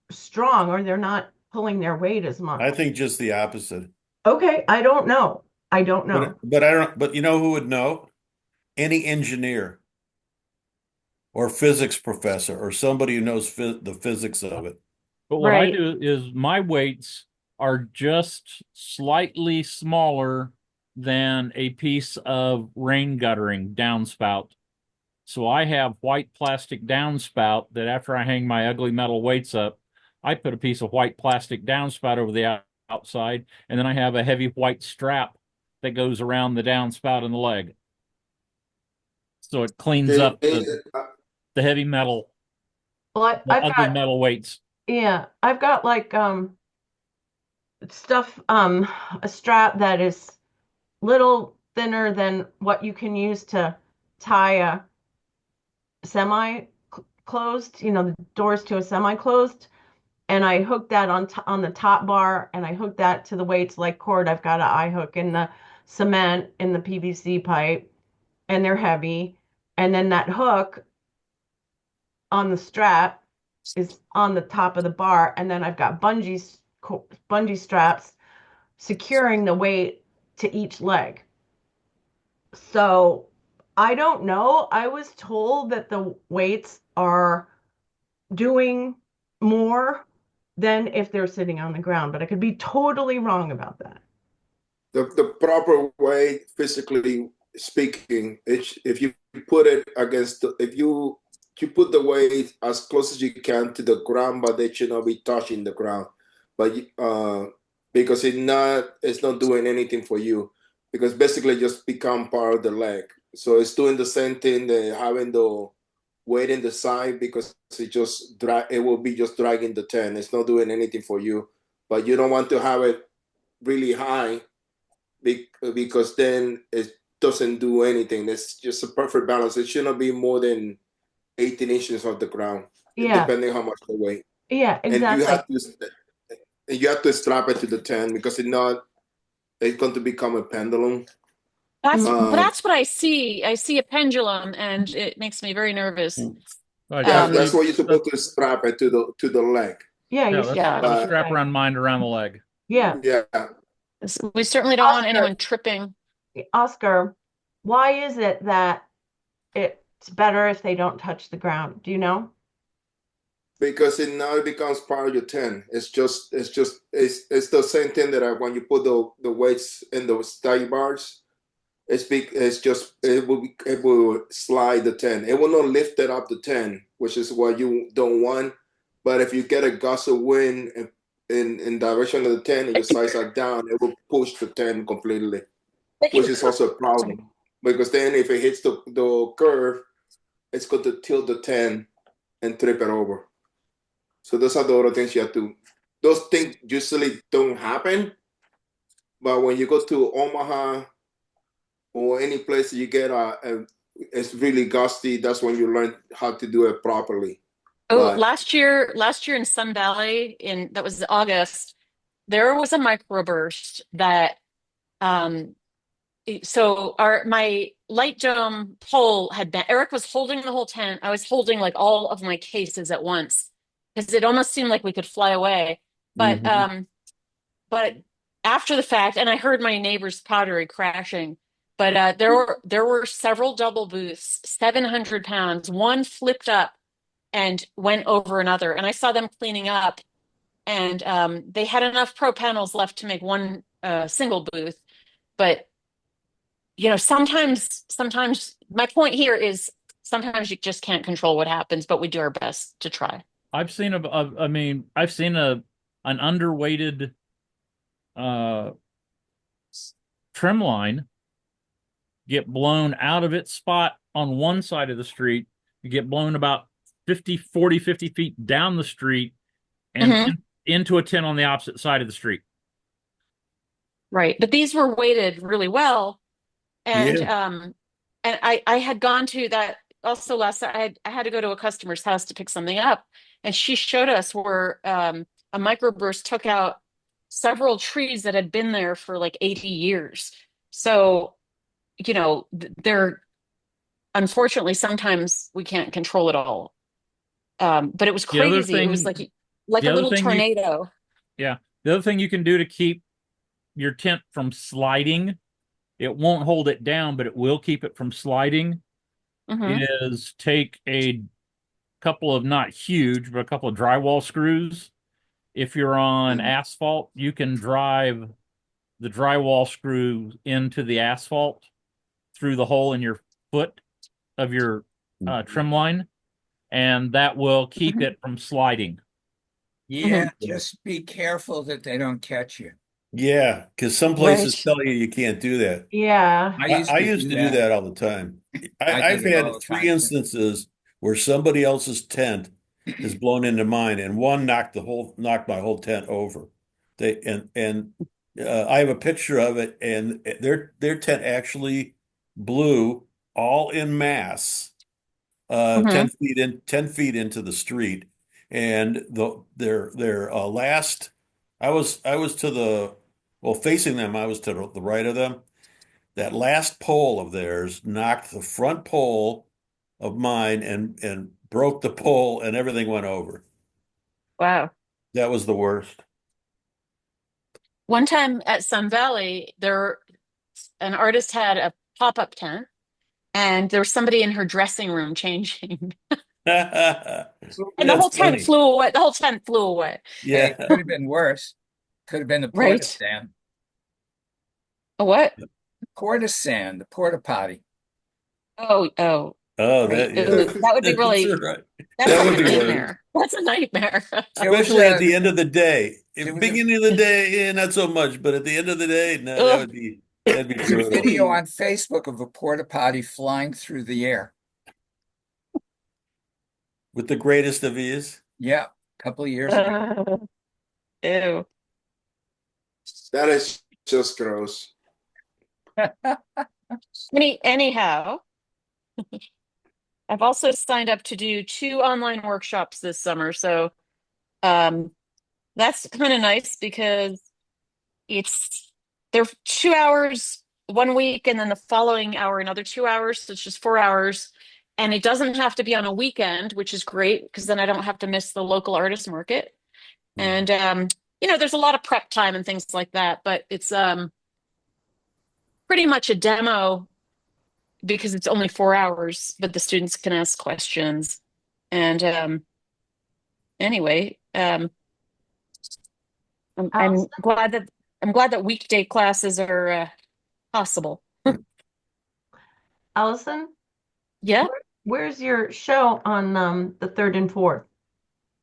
strong or they're not pulling their weight as I much. think just the opposite. Okay, I don't know. I don't know. But I don't. But you know who would know? Any engineer or physics professor or somebody who knows the physics of it. But what I Right. do is my weights are just slightly smaller than a piece of rain guttering downspout. So I have white plastic downspout that after I hang my ugly metal weights up, I put a piece of white plastic downspout over the outside, and then I have a heavy white strap that goes around the downspout and the leg. So it cleans Okay, up the heavy metal, Well, the ugly metal weights. I've got like stuff a strap that is little thinner than what you can use to tie a semi closed, the doors to a semi closed. and I hooked that on the top bar, and I hooked that to the weights like cord. I've got an eye hook in the cement in the PVC pipe, and they're heavy. And then that hook on the strap is on the top of the bar, and then I've got bungee straps securing the weight to each leg. So I don't know. I was told that the weights are doing more than if they're sitting on the ground, but I could be totally wrong about that. The proper way, physically speaking, if you put it against if you put the weight as close as you can to the ground, but they should not be touching the ground. But because it's not doing anything for you, because basically just become part of the leg. So it's doing the same thing that having the weight in the side, because it will be just dragging the 10. It's not doing anything for you, but you don't want to have it really high because then it doesn't do anything. It's just a perfect balance. It should not be more than 18 inches off the ground, Yeah, depending how much the weight. yeah, And exactly. you have to strap it to the 10, because if not, it's going to become a pendulum. Mm, That's what I see. I see a pendulum, and it makes me very nervous. I Yeah, just that's Um, what you're supposed to strap it to the leg. yeah, yeah, you're that's yeah, I would supposed to strap say. around mine around the leg. Yeah. Yeah, we certainly don't want Oscar, anyone tripping. Oscar, why is it that it's better if they don't touch the ground? Do you know? because it becomes part of your 10. It's the same thing that when you put the weights in those study bars. It will slide the 10. It will not lift it up to 10, which is what you don't want. But if you get a gust of wind in direction of the 10 and your sights are down, it will push the 10 completely, which is also a problem. Because then if it hits the curve, it's going to tilt the 10 and trip it over. So those are the other things you have to. Those things usually don't happen, but when you go to Omaha or any place that you get it's really gusty, that's when you learn how to do it properly. Oh, But last year in Sun Valley, in that was August, there was a microburst that um so our my light dome pole had been Eric was holding the whole tent. I was holding like all of my cases at once because it almost seemed like we could fly away. But Mhm. but after the fact, and I heard my neighbor's pottery crashing, but there were several double booths, 700 pounds. One flipped up and went over another, and I saw them cleaning up, and they had enough pro panels left to make one single booth. But sometimes my point here is sometimes you just can't control what happens, but we do our best to try. I've seen I mean, I've seen an underweighted uh trim line get blown out of its spot on one side of the street, you get blown about 50 feet down the street and Hmm. into a tent on the opposite side of the street. Right. But these were weighted really well. And Yeah. I had gone to that also last I had to go to a customer's house to pick something up, and she showed us where a microburst took out several trees that had been there for like 80 years. So, they're unfortunately sometimes we can't control it all. But it was The other crazy. It was thing, like the a other little thing you, tornado. yeah, the other thing you can do to keep your tent from sliding, it won't hold it down, but it will keep it from sliding, Hmm. is take a couple of, not huge, but a couple of drywall screws. If you're on asphalt, you can drive the drywall screw into the asphalt through the hole in your foot of your trim line, and that will keep Hmm. it from sliding. Yeah, Hmm. just be careful that they don't catch you. Yeah, because some places Right. tell you you can't do that. Yeah. I used I to used do to do that. that all the time. I I've did it all had the three time too. instances where somebody else's tent has blown into mine, and one knocked my whole tent over. I have a picture of it, and their tent actually blew all in mass, Hmm. 10 feet into the street. and their last, I was to the well facing them. I was to the right of them. That last pole of theirs knocked the front pole of mine and broke the pole, and everything went over. Wow. That was the worst. One time at Sun Valley, an artist had a pop-up tent, and there was somebody in her dressing room changing. And the That's whole tent funny. flew away. The whole tent flew away. Hey, Yeah. could have been worse. Could have been the porta Right. stand. A what? Porta stand, the porta potty. Oh, Oh, right. that yeah. Ooh, that would be That's really, right. that's That like would a be worse. nightmare. That's a nightmare. There was Especially at a the end of the day. there If was a beginning of the day, yeah, not so much, but at the end of the day, no, Ugh. that'd be there's a brutal. video on Facebook of a porta potty flying through the air. With the greatest of ease. Yeah, a couple of years ago. Ew. That is just gross. Anyhow, I've also signed up to do 2 online workshops this summer. So that's kind of nice because it's they're 2 hours one week and then the following hour another 2 hours. So it's just 4 hours. And it doesn't have to be on a weekend, which is great because then I don't have to miss the local artist market. And there's a lot of prep time and things like that, but it's pretty much a demo because it's only 4 hours, but the students can ask questions. And anyway, I'm, Allison, I'm glad that weekday classes are possible. Allison, Yeah. where's your show on the 3rd and 4th?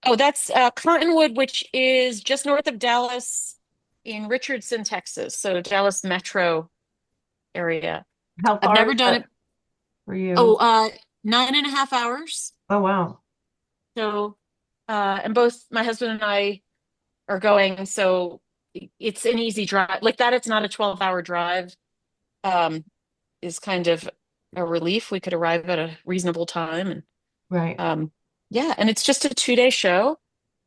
Oh, that's Cottonwood, which is just north of Dallas in Richardson, Texas. So Dallas metro area. How I've far never is done that it. for you? Oh, 9.5 hours. Oh, wow. So, and both my husband and I are going. So it's an easy drive. Like that, it's not a 12-hour drive. Is kind of a relief. We could arrive at a reasonable time. And Right. yeah, and it's just a 2-day show,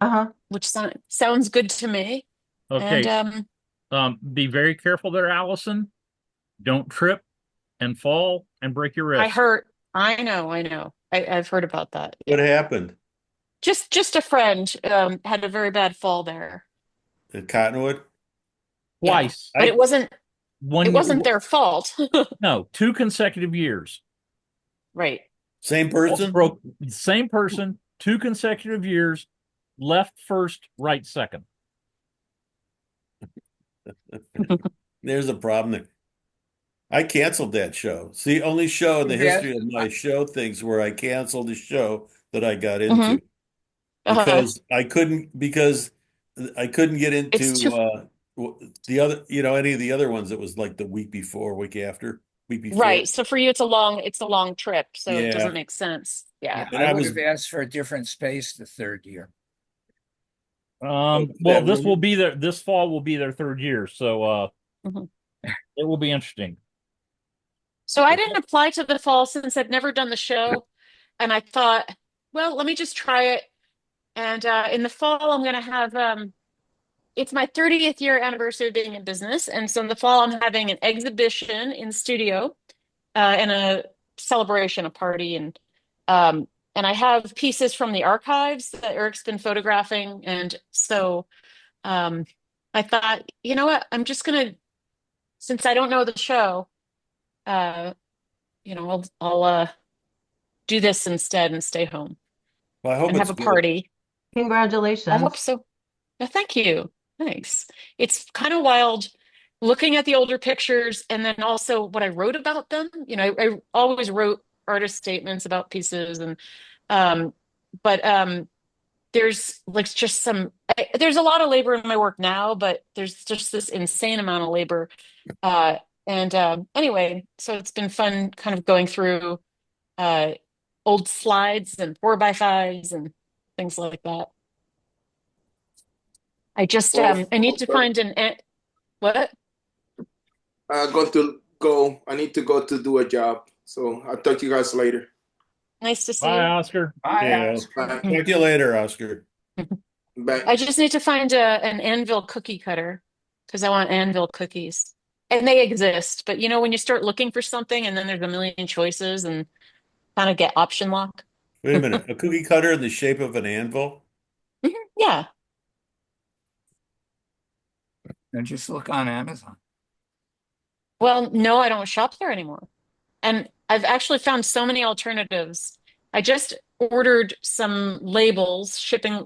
Uh-huh. which sounds good to me. And Okay. Be very careful there, Allison. Don't trip and fall and break your I wrist. heard, I know, I've heard about that. What Yeah. happened Just a friend had a very bad fall there. at Cottonwood? Yeah. Twice. But I it wasn't One, their fault. no, 2 consecutive years. Right. Same person? Broke same person, 2 consecutive years, left first, right second. There's a problem there. I canceled that show. It's the only show in the Yeah. history of my show things where I canceled a show that I got hmm into Uh, because I couldn't get it's too into the other, any of the other ones that was like the week before, week after, week before. right. So for you, it's a long trip, so it doesn't Yeah. make sense. Yeah. Yeah, And I I would was have asked for a different space the third year. Well, that this fall will be their 3rd year, so Mhm. it will be interesting. So I didn't apply to the fall since I've never done the show, and I thought, well, let me just try it. And in the fall, I'm going to have it's my 30th year anniversary of being in business, and so in the fall, I'm having an exhibition in studio and a celebration, a party, and I have pieces from the archives that Eric's been photographing, and so um, I thought, you know what, I'm just gonna, since I don't know the show, uh, I'll do this instead and stay home well, I hope and have it's a good. party. I hope Congratulations. so. Thank you. Thanks. It's kind of wild looking at the older pictures and then also what I wrote about them. I always wrote artist statements about pieces and um but there's like just there's a lot of labor in my work now, but there's just this insane amount of labor. Uh and anyway, so it's been fun kind of going through uh old slides and 4x5s and things like that. Well, I need to find what? going to go. I need to go to do a job. So I'll talk to you guys later. Nice to see Bye, you. Oscar. Bye, Yeah. Oscar. Bye. Talk to you later, Oscar. But I just need to find an Anvil cookie cutter because I want Anvil cookies. And they exist, but when you start looking for something and then there's a million choices and kind of get option lock. Wait a minute. A cookie cutter in the shape of an anvil? Mhm. Yeah. And just look on Amazon. Well, no, I don't shop there anymore. And I've actually found so many alternatives. I just ordered some labels, shipping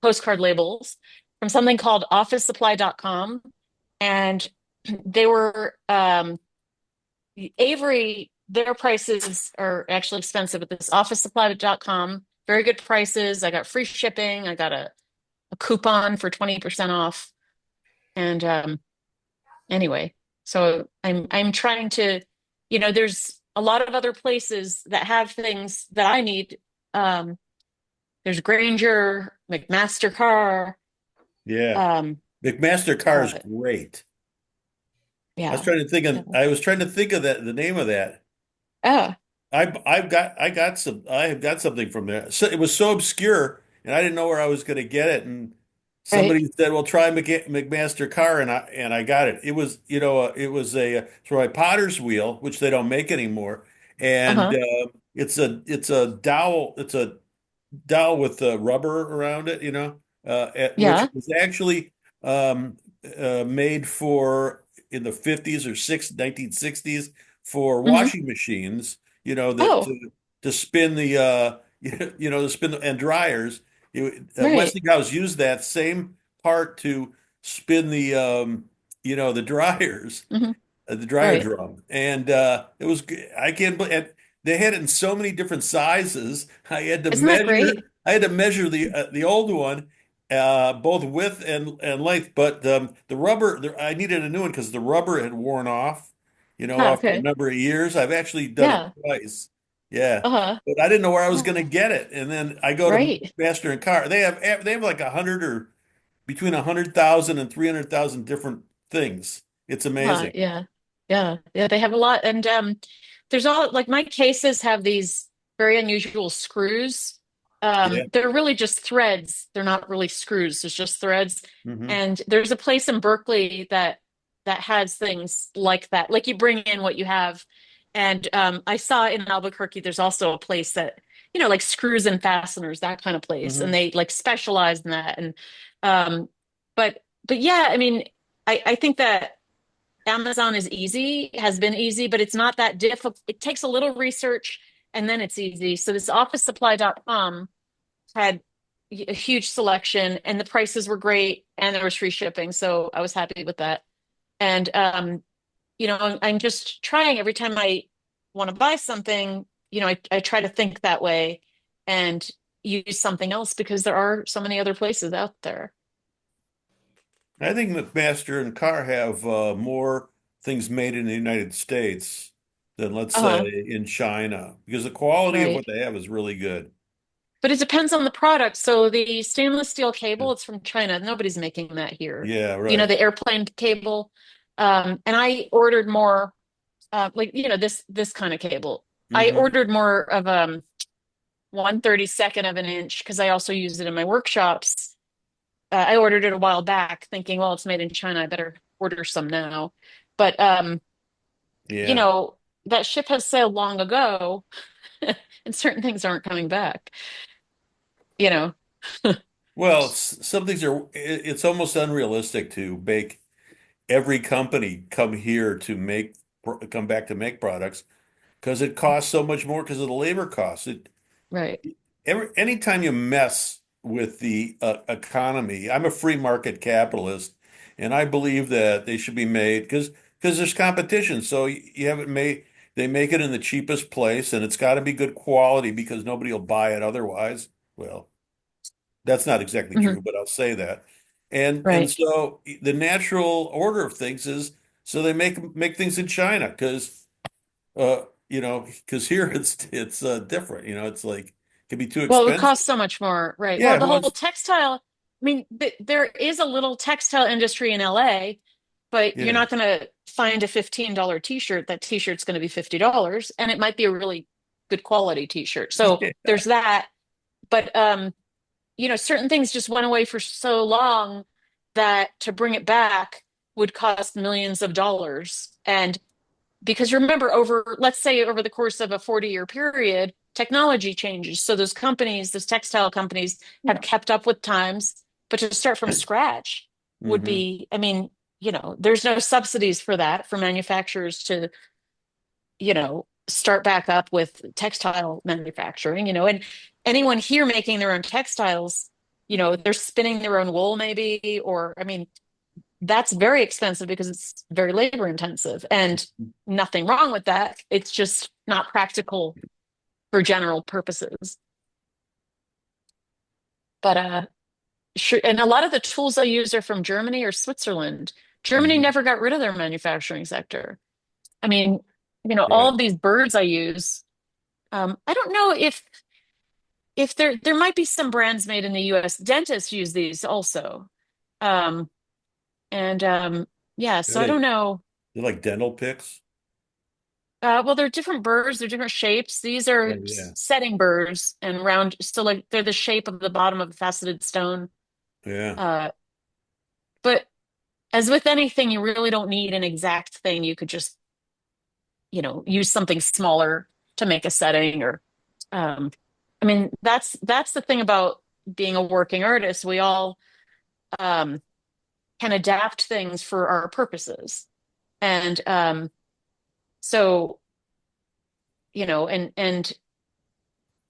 postcard labels from something called officesupply.com. And they were Avery, their prices are actually expensive, but this officesupply.com, very good prices. I got free shipping. I got a coupon for 20% off. And anyway, so I'm trying to, there's a lot of other places that have things that I need. Um, there's Granger, McMaster Car. Yeah. Um, McMaster Car is uh, great. yeah. I was trying to think of the name of that. Oh, I have got something from there. So it was so obscure, and I didn't know where I was going to get it. And right. somebody said, "Well, try McMaster Car," and I got it. It was it was a sort of a potter's wheel, which they don't make anymore, and Uh-huh. it's a dowel. It's a dowel with rubber around it, which Yeah. was actually um, made for in the 50s or 1960s for Hmm. washing machines, that Oh, to spin the to spin and dryers. right. Westinghouse used that same part to spin the dryers, Hmm. the dryer Right. drum, and I can't believe and they had it in so many different sizes. Isn't that great? I had to measure the old one, both width and length. But I needed a new one because the rubber had worn off, Ah, after a okay. number of years. I've actually done it Yeah. twice. Yeah. Uh-huh. But I didn't know where I was Oh, going to get it. And then I go to right. Master and Car. They have like 100 or between 100,000 and 300,000 different things. It's amazing. Yeah. Yeah. Yeah. They have a lot. And there's all like my cases have these very unusual screws. Yeah. They're really just threads. They're not really screws. It's just threads. Hmm. And there's a place in Berkeley that has things like that. Like you bring in what you have. And I saw in Albuquerque, there's also a place that, like screws and fasteners, that kind of place. And Hmm. they like specialize in that. And um, but yeah, I mean, I think that Amazon is easy, has been easy, but it's not that difficult. It takes a little research and then it's easy. So this officesupply.com had a huge selection and the prices were great and there was free shipping. So I was happy with that. And I'm just trying every time I want to buy something, I try to think that way and use something else because there are so many other places out there. I think McMaster and Carr have more things made in the United States than, let's say, Uh-huh. in China, because the quality of what Right. they have is really good. But it depends on the product. So the stainless steel cable, it's from China. Nobody's making that here. Yeah, right. The airplane cable. And I ordered more, like, this kind of cable. I Hmm. ordered more of 1/32 of an inch because I also use it in my workshops. I ordered it a while back thinking, well, it's made in China. I better order some now. But Yeah. that ship has sailed long ago and certain things aren't coming back, you know. Well, some things it's almost unrealistic to make every company come back to make products because it costs so much more because of the labor costs. Right. Anytime you mess with the economy, I'm a free market capitalist, and I believe that they should be made because there's competition. So you have it made, they make it in the cheapest place, and it's got to be good quality because nobody will buy it otherwise. Well, that's not exactly Hmm. true, but I'll say that. And Right. so the natural order of things is so they make things in China because here it's different. It's like it can be too Well, it would expensive. cost so much more. Right. Well, Yeah, the well, whole textile, I mean, there is a little textile industry in LA, but you're yeah, not going to find a $15 t-shirt. That t-shirt's going to be $50 and it might be a really good quality t-shirt. So yeah. there's that. But certain things just went away for so long that to bring it back would cost millions of dollars. And because remember, let's say over the course of a 40-year period, technology changes. So those companies, those textile companies have kept up with times, but to start from scratch would Hmm. be, I mean, there's no subsidies for that for manufacturers to, start back up with textile manufacturing, and anyone here making their own textiles, they're spinning their own wool maybe, or I mean, that's very expensive because it's very labor intensive and nothing wrong with that. It's just not practical for general purposes. But sure, and a lot of the tools I use are from Germany or Switzerland. Germany Hmm. never got rid of their manufacturing sector. I mean, all Right. of these birds I use, I don't know if there might be some brands made in the US. Dentists use these also. Um, and yeah, Are so I don't they, know. they're like dental picks? Well, they're different burrs, they're different shapes. These are Oh, yeah. setting burrs and round, so like they're the shape of the bottom of a faceted stone. Yeah. Uh, but as with anything, you really don't need an exact thing. You could just, use something smaller to make a setting or, um, I mean, that's the thing about being a working artist. We all um, can adapt things for our purposes. And so, and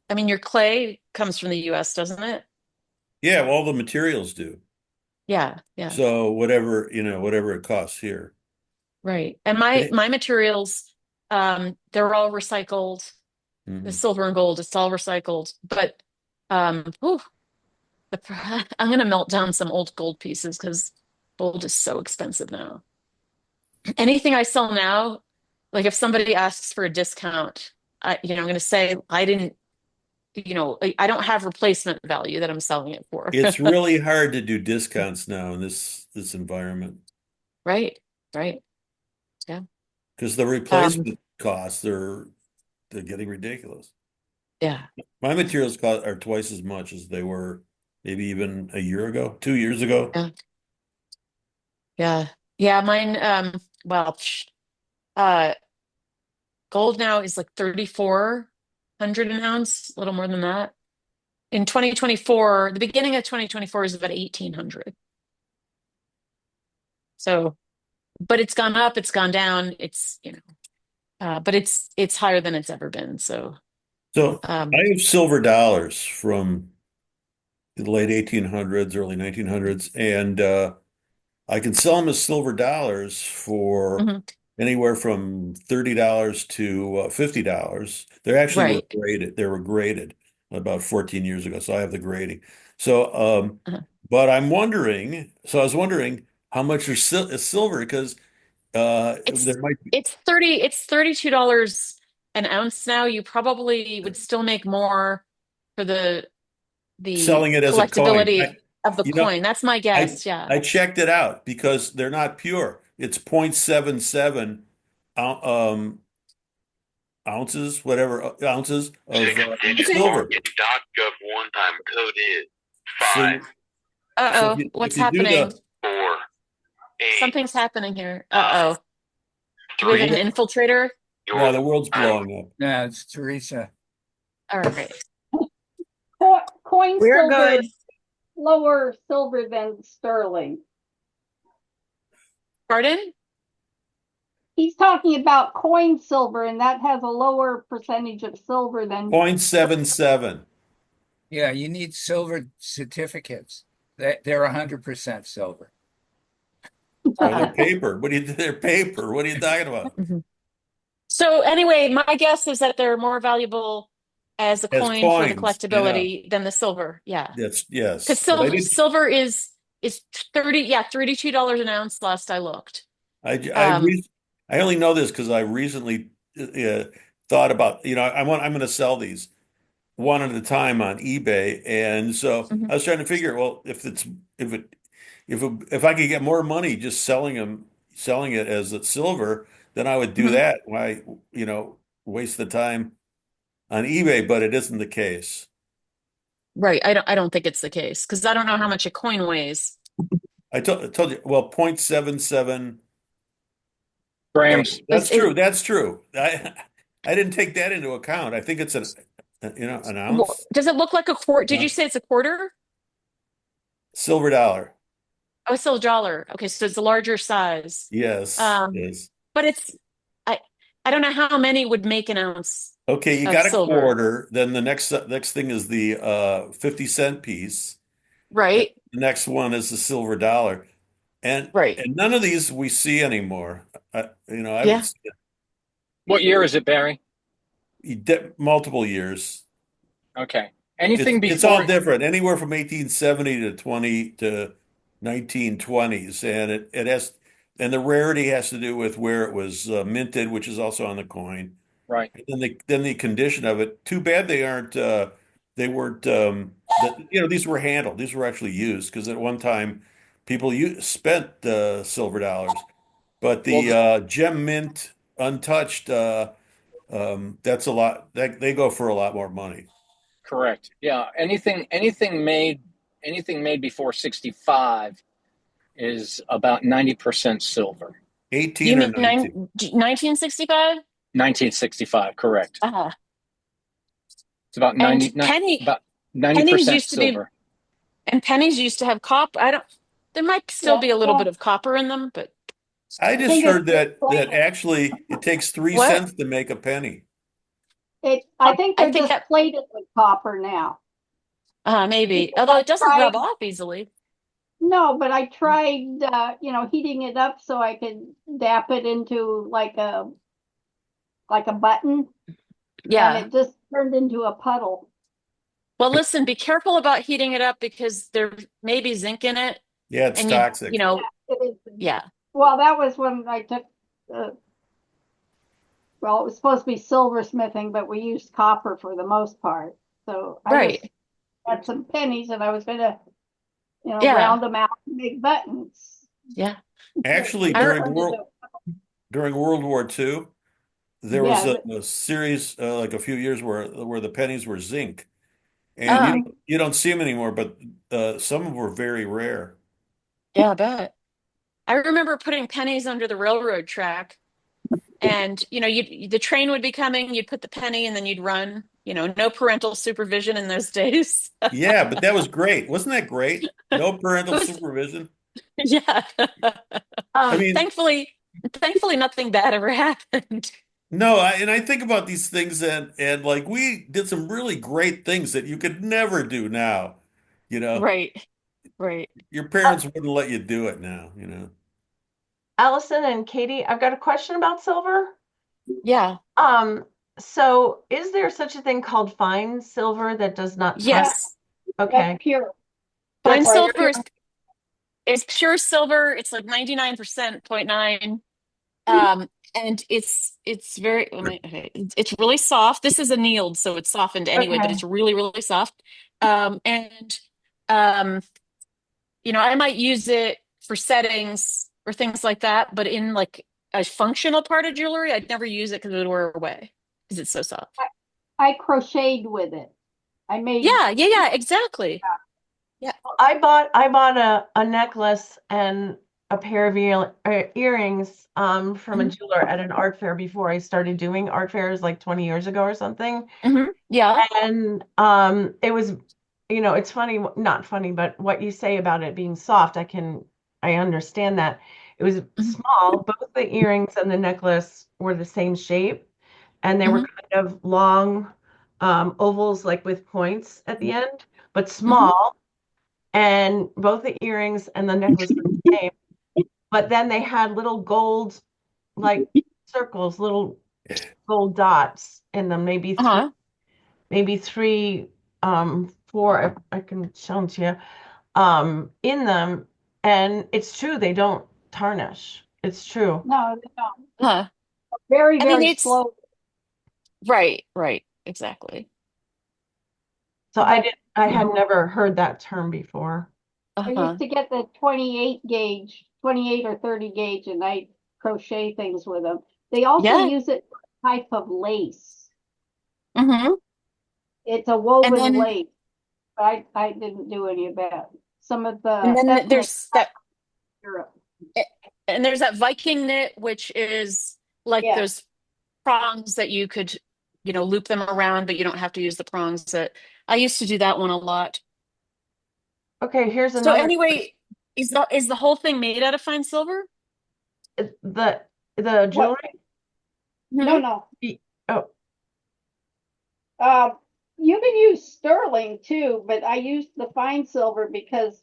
I mean, your clay comes from the US, doesn't it? Yeah, well, all the materials do. Yeah, yeah, So whatever, whatever it costs here. right. And And my it, my materials, they're all recycled. The Mhm. silver and gold, it's all recycled. But whew, I'm gonna melt down some old gold pieces because gold is so expensive now. Anything I sell now, like if somebody asks for a discount, I'm gonna say I didn't, I don't have replacement value that I'm selling it for. It's really hard to do discounts now in this environment Right, right. Yeah. because the Um, replacement costs they're getting ridiculous. yeah. My materials cost are twice as much as they were maybe even a year ago, 2 years ago. Yeah. Yeah. Yeah, mine well, uh gold now is like 3,400 an ounce, a little more than that. In 2024, the beginning of 2024 is about 1,800. So, but it's gone up, it's gone down, but it's higher than it's ever been. So, So I um have silver dollars from the late 1800s, early 1900s, and I can sell them as silver dollars for mhm, anywhere from $30 to $50. They actually were right. graded. They were graded about 14 years ago, so I have the grading. So, Uh-huh. but I'm wondering. So I was wondering how much is silver because It's there might be it's $32 an ounce now. You probably would still make more for the selling it as a coin. collectability of the You know, coin. That's my I guess. Yeah. I checked it out because they're not pure. It's 0.77 um ounces, whatever ounces of Six-digit silver. market.gov one-time code is So five you, so Uh-oh, if what's you do happening? four eight Something's happening here. nine Uh-oh. Do we have an three. infiltrator? no, Your the world's time. blowing up. No, it's Teresa. All right. Coin We're silver good. is lower silver than sterling. Pardon? He's talking about coin silver, and that has a lower percentage of silver than 0.77. Yeah, you need silver certificates. They're 100% silver. Oh, they're Uh, paper. They're paper. What are you talking about? mhm. So anyway, my guess is that they're more valuable as a As coin for the coins. Yeah, collectability than the silver. Yeah. that's Because yes. But I silver did. silver is 32 an ounce last I looked. I Um, re I only know this because I recently thought about. I'm going to sell these one at a time on eBay, and so mhm, I was trying to figure. Well, if I could get more money just selling it as a silver, then I would do mhm. that. Why, waste the time on eBay? But it isn't the case. Right. I don't think it's the case because I don't know how much a coin weighs. I told you, well, 0.77. Grams. That's It, true. That's true. I didn't take that into account. I think it's an ounce. does it look like a quarter? Did Yeah. you say it's a quarter? Silver dollar. Oh, it's still a dollar. Okay, so it's a larger size. Yes. Um, Yes. but I I don't know how many would make an ounce Okay, you of got a silver, quarter. Then the next thing is the 50-cent piece. And right? the next one is the silver dollar. And Right. and none of these we see anymore. I haven't Yeah. seen What year is it, Barry? multiple years. Okay. It's Anything it's all before, different, anywhere from 1870 to 1920s, and it has, and the rarity has to do with where it was minted, which is also on the coin. right, And then the condition of it. Too bad they weren't these were handled. These were actually used because at one time people spent silver dollars, but well, the gem mint untouched, that's a lot. They go for a lot more money. correct. Yeah. Anything made before 65 is about 90% silver. You 18 or mean 19. 1965? 1965, correct. Uh, It's about and 90, about pennies 90% used to be silver. and pennies used to have copper. I don't there might still Yeah, be a little yeah. bit of copper in them, but I I just think it's heard that plated. actually it takes three what? cents to make a penny. I think I they're think just that plated with copper now. maybe. Because Although I it doesn't tried, rub off easily. no, but I tried, heating it up so I could dap it into like a button, and Yeah. it just turned into a puddle. Well, listen, be careful about heating it up because there may be zinc in it Yeah, it's and toxic. It is. yeah. Well, that was when I took, uh, well, it was supposed to be silversmithing, but we used copper for the most part. So I just Right. had some pennies and I was gonna, Yeah. round them out and make buttons. Yeah. Actually, I Turned into, during World War II, there was yeah, a series like a few years where the pennies were zinc, and uh you don't see them anymore, but some of them were very rare. yeah, I bet. I remember putting pennies under the railroad track and you the train would be coming, you'd put the penny and then you'd run, no parental supervision in those days. Yeah, but that was great. Wasn't that great? No It parental was supervision. yeah. I Um, mean, Thankfully nothing bad ever happened. no, and I think about these things, and like we did some really great things that you could never do now. You know, Right. Right. your uh, parents wouldn't let you do it now. Allison and Katie, I've got a question about silver. Yeah. Um, so is there such a thing called fine silver that does not tarnish? yeah, Yes. that's Okay. pure. Fine That's silver pure. is pure silver. It's like 99% point nine. And it's very, okay, it's really soft. This is annealed, so it's softened anyway, but Okay. it's really, really soft. And um, I might use it for settings or things like that, but in like a functional part of jewelry, I'd never use it because it would wear away because it's so soft. I crocheted with it. I made, Yeah, yeah, yeah, exactly. Yeah. I bought a necklace and a pair of earrings from a Mhm. jeweler at an art fair before I started doing art fairs like 20 years ago or something. Yeah. And it was, it's funny, not funny, but what you say about it being soft, I understand that. It was Mhm. small. Both the earrings and the necklace were the same shape, and they were Mhm. kind of long ovals, like with points at the end, but Mhm. small. And both the earrings and the necklace were the same, but then they had little gold, like circles, little gold dots in them, Uh-huh. maybe three, four, I can show them to you, in them. And it's true, they don't tarnish. It's true. no, no, Uh-huh. very, And then very it's slow. right, right, exactly. So But I had never heard that term before. I Uh-huh. used to get the 28 gauge, 28 or 30 gauge, and I crochet things with them. They also Yeah. use it for a type of lace. Hmm. It's a And woven then lace, I didn't do any of that. Some of And the then ethnic there's that, Europe. and there's that Viking knit, which is like Yeah. those prongs that you could, loop them around, but you don't have to use the prongs. That I used to do that one a lot. Okay, here's So another anyway, is the whole thing made out of fine silver? the the What? jewelry. No, Hmm. no. Oh, Uh, you can use sterling too, but I used the fine silver because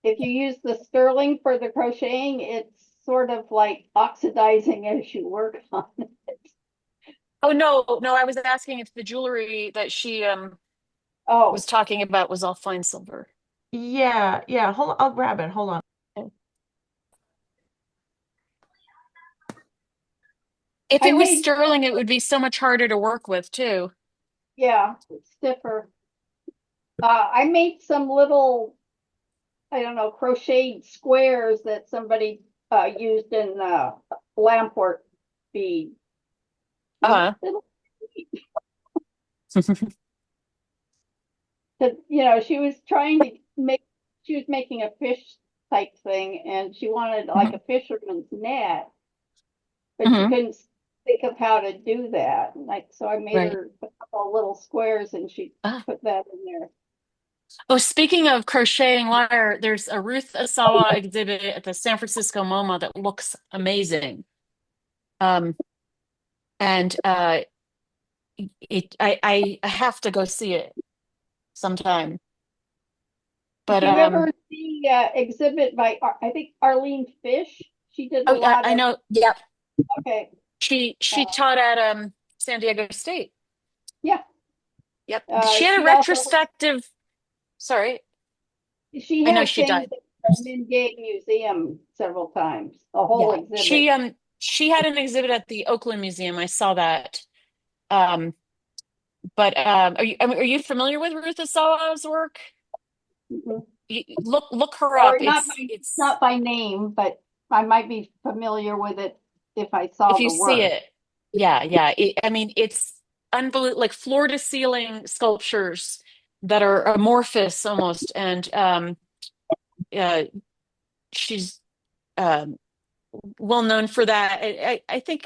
if you use the sterling for the crocheting, it's sort of like oxidizing as you work on it. Oh no, no, I was asking if the jewelry that she was Oh, talking about was all fine silver. yeah, yeah. Hold on, I'll grab it. Hold on. If I it was made, sterling, it would be so much harder to work with too. yeah, it's stiffer. I made some little, I don't know, crocheted squares that somebody used in Lamport bead. Uh-huh. Because she was she was making a fish type thing, and she wanted like Mhm. a fisherman's net, but she Mhm. couldn't think of how to do that. So I made Right. her a couple of little squares, and she Ah. put that in there. Oh, speaking of crocheting wire, there's a Ruth Asawa exhibit at the San Francisco MoMA that looks amazing. Um, and I have to go see it sometime. Did But you ever see exhibit by I think Arlene Fish? She did a oh, lot I of. know. Yep. Okay. She Uh, taught at San Diego State. yeah. Yep. She had a She also retrospective. Sorry, she I know had she things died. at the Mingay Museum several times. A whole Yeah. exhibit. She had an exhibit at the Oakland Museum. I saw that. Um, but are you familiar with Ruth Asawa's work? Mhm. Look her Or up. It's not by name, but I might be familiar with it if I saw if you the see work. it, yeah, yeah. I mean, it's unbelievable, like floor to ceiling sculptures that are amorphous almost, and uh, she's um, well known for that. I think,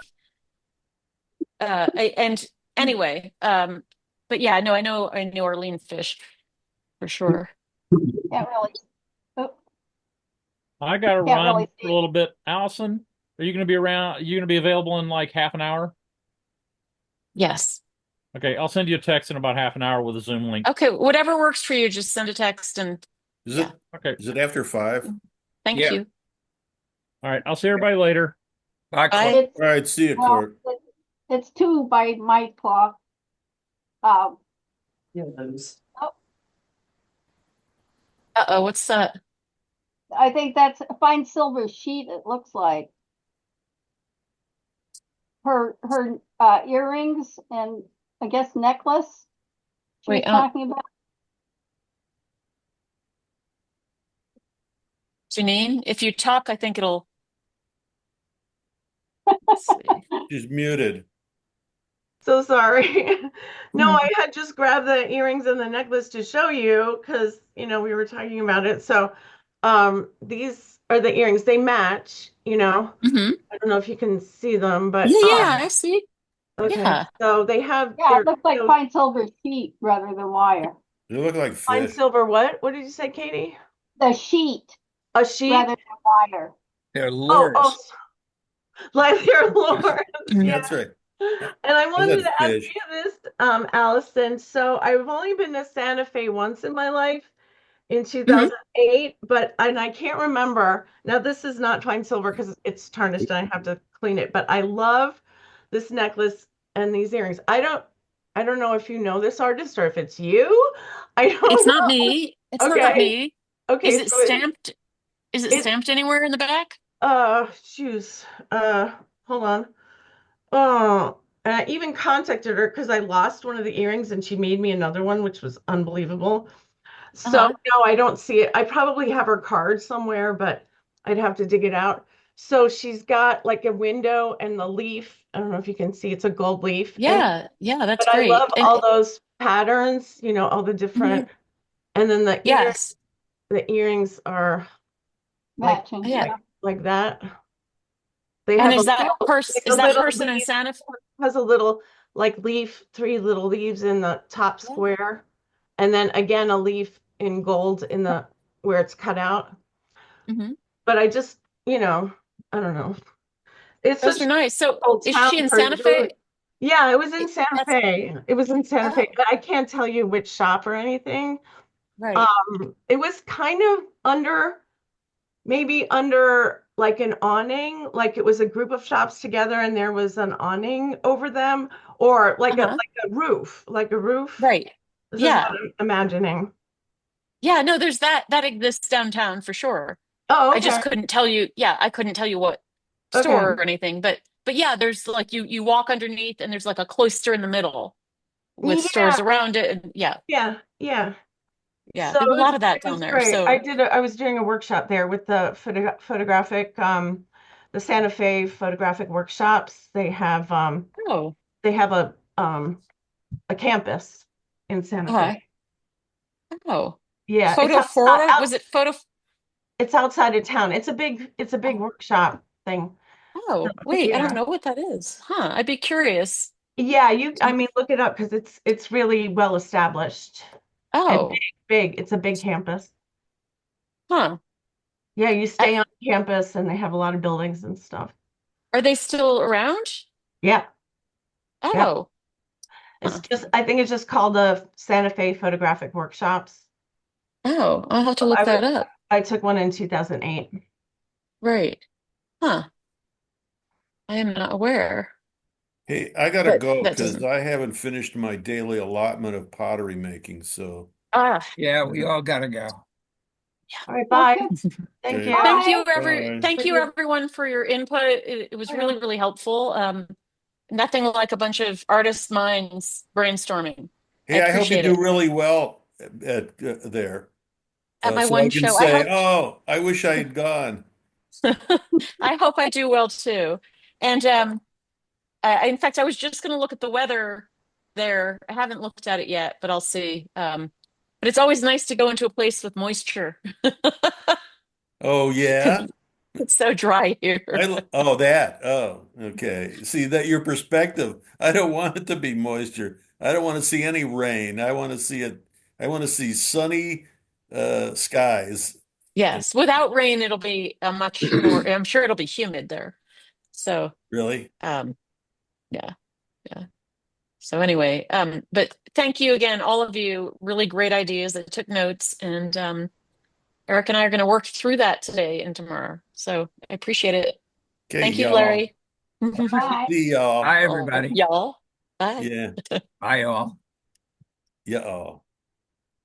and anyway, but yeah, no, I know Arlene Fish for sure. Can't really, oh, I got to can't really run for a see. little bit. Allison, are you going to be around? Are you going to be available in like half an hour? Yes. Okay, I'll send you a text in about half an hour with a Zoom link. Okay, whatever works for you, just send a text and Is yeah. it Okay. is it after 5? Thank Yeah. you. All right. I'll see everybody later. Bye, Clark. Bye. It's All right, see you, well, Court. it's 2 by my clock. Um, oh, Uh-oh, what's that? I think that's a fine silver sheet. It looks like her earrings and I guess necklace she was Wait, talking about. Janine, if you talk, I think it'll. Let's see. She's muted. So sorry. No, Mhm. I had just grabbed the earrings and the necklace to show you because, we were talking about it. So, these are the earrings. They match, Mhm. I don't know if you can see them, but Yeah, Yeah. yeah, I see. okay. Yeah. So they have Yeah, it their looks like those fine silver sheet rather than wire. They look like fine fish. silver what? What did you say, Katie? The sheet A sheet? rather than wire. They're Oh, lures. like their lord. Mhm. Yeah. That's right. And I I wanted said to ask fish. you this, Allison. So I've only been to Santa Fe once in my life in Mhm. 2008, but I can't remember. Now this is not fine silver because it's tarnished and I have to clean it, but I love this necklace and these earrings. I don't know if you know this artist or if it's you. I It's don't not know. me. It's not Okay. me. Is Okay, it so stamped? Is it it stamped anywhere in the back? shoes. Hold on. Oh, and I even contacted her because I lost one of the earrings and she made me another one, which was unbelievable. So Uh-huh. no, I don't see it. I probably have her card somewhere, but I'd have to dig it out. So she's got like a window and the leaf. I don't know if you can see, it's a gold leaf. And Yeah, yeah, that's but I great. love And all those patterns, all the different, and then Yes. the earrings are like Matching. Yeah. like that. They And have is that person like is a that little person in leaf, Santa Fe? has a little like leaf, three little leaves in the top Yeah. square, and then again a leaf in gold in the where it's cut out. Mhm. But I just, I don't know. It's Those such are a nice. So old is town she in for Santa Fe? jewelry. Yeah, it was in Santa That's Fe. It was in Santa Fe, oh, but I can't tell you which shop or anything. right. It was kind of maybe under like an awning, like it was a group of shops together and there was an awning over them, or Uh-huh. like a roof. Right. This is what Yeah. I'm imagining. Yeah, no, there's that exists downtown for sure. Oh, I okay. just couldn't tell you, yeah, I couldn't tell you what store Okay. or anything, but yeah, there's like you walk underneath and there's like a cloister in the middle with Yeah, stores around it. And yeah, yeah. yeah. So There's a lot of it that down was there. great. So I was doing a workshop there with the photographic, the Santa Fe photographic workshops. oh, They have a campus in Santa Fe. uh, oh. Yeah, Photo Fora? out Was it photo? it's outside of town. It's a big Oh, workshop thing. So, oh, wait, I don't yeah. know what that is. Huh, I'd be curious. Yeah, I mean, look it up because it's really well established and Oh, big. It's a big campus. huh. Yeah, you Uh, stay on campus and they have a lot of buildings and stuff. Are they still around? Yeah, yeah. Oh, It's huh. just I think it's just called the Santa Fe Photographic Workshops. Oh, I'll have to look that up. I took one in 2008. Right. Huh. I am not aware. Hey, I gotta But go that because doesn't. I haven't finished my daily allotment of pottery making. So, Ah, Yeah, we all gotta go. All right, bye. Okay. Thank okay, you. Bye. bye. thank you everyone for your input. It was really, really helpful. Nothing like a bunch of artist minds brainstorming. I Hey, I hope you appreciate do it. really well at there, At my so I one can show, I say, hope "Oh, I wish I had gone." I hope I do well too. And in fact, I was just going to look at the weather there. I haven't looked at it yet, but I'll see. But it's always nice to go into a place with moisture Oh because yeah. it's so dry here. Oh, that. Oh, okay. See that your perspective. I don't want it to be moisture. I don't want to see any rain. I want to see it. I want to see sunny skies. And Yes, without rain, it'll be a much more, I'm sure it'll be humid there. So, really. um, yeah, yeah. So anyway, but thank you again, all of you. Really great ideas. I took notes, and Eric and I are going to work through that today and tomorrow. So I appreciate it. Okay, Thank you, y'all. Larry. Bye. See y'all. Bye, Oh, everybody. y'all. Bye. Yeah. Bye, all. Yeah.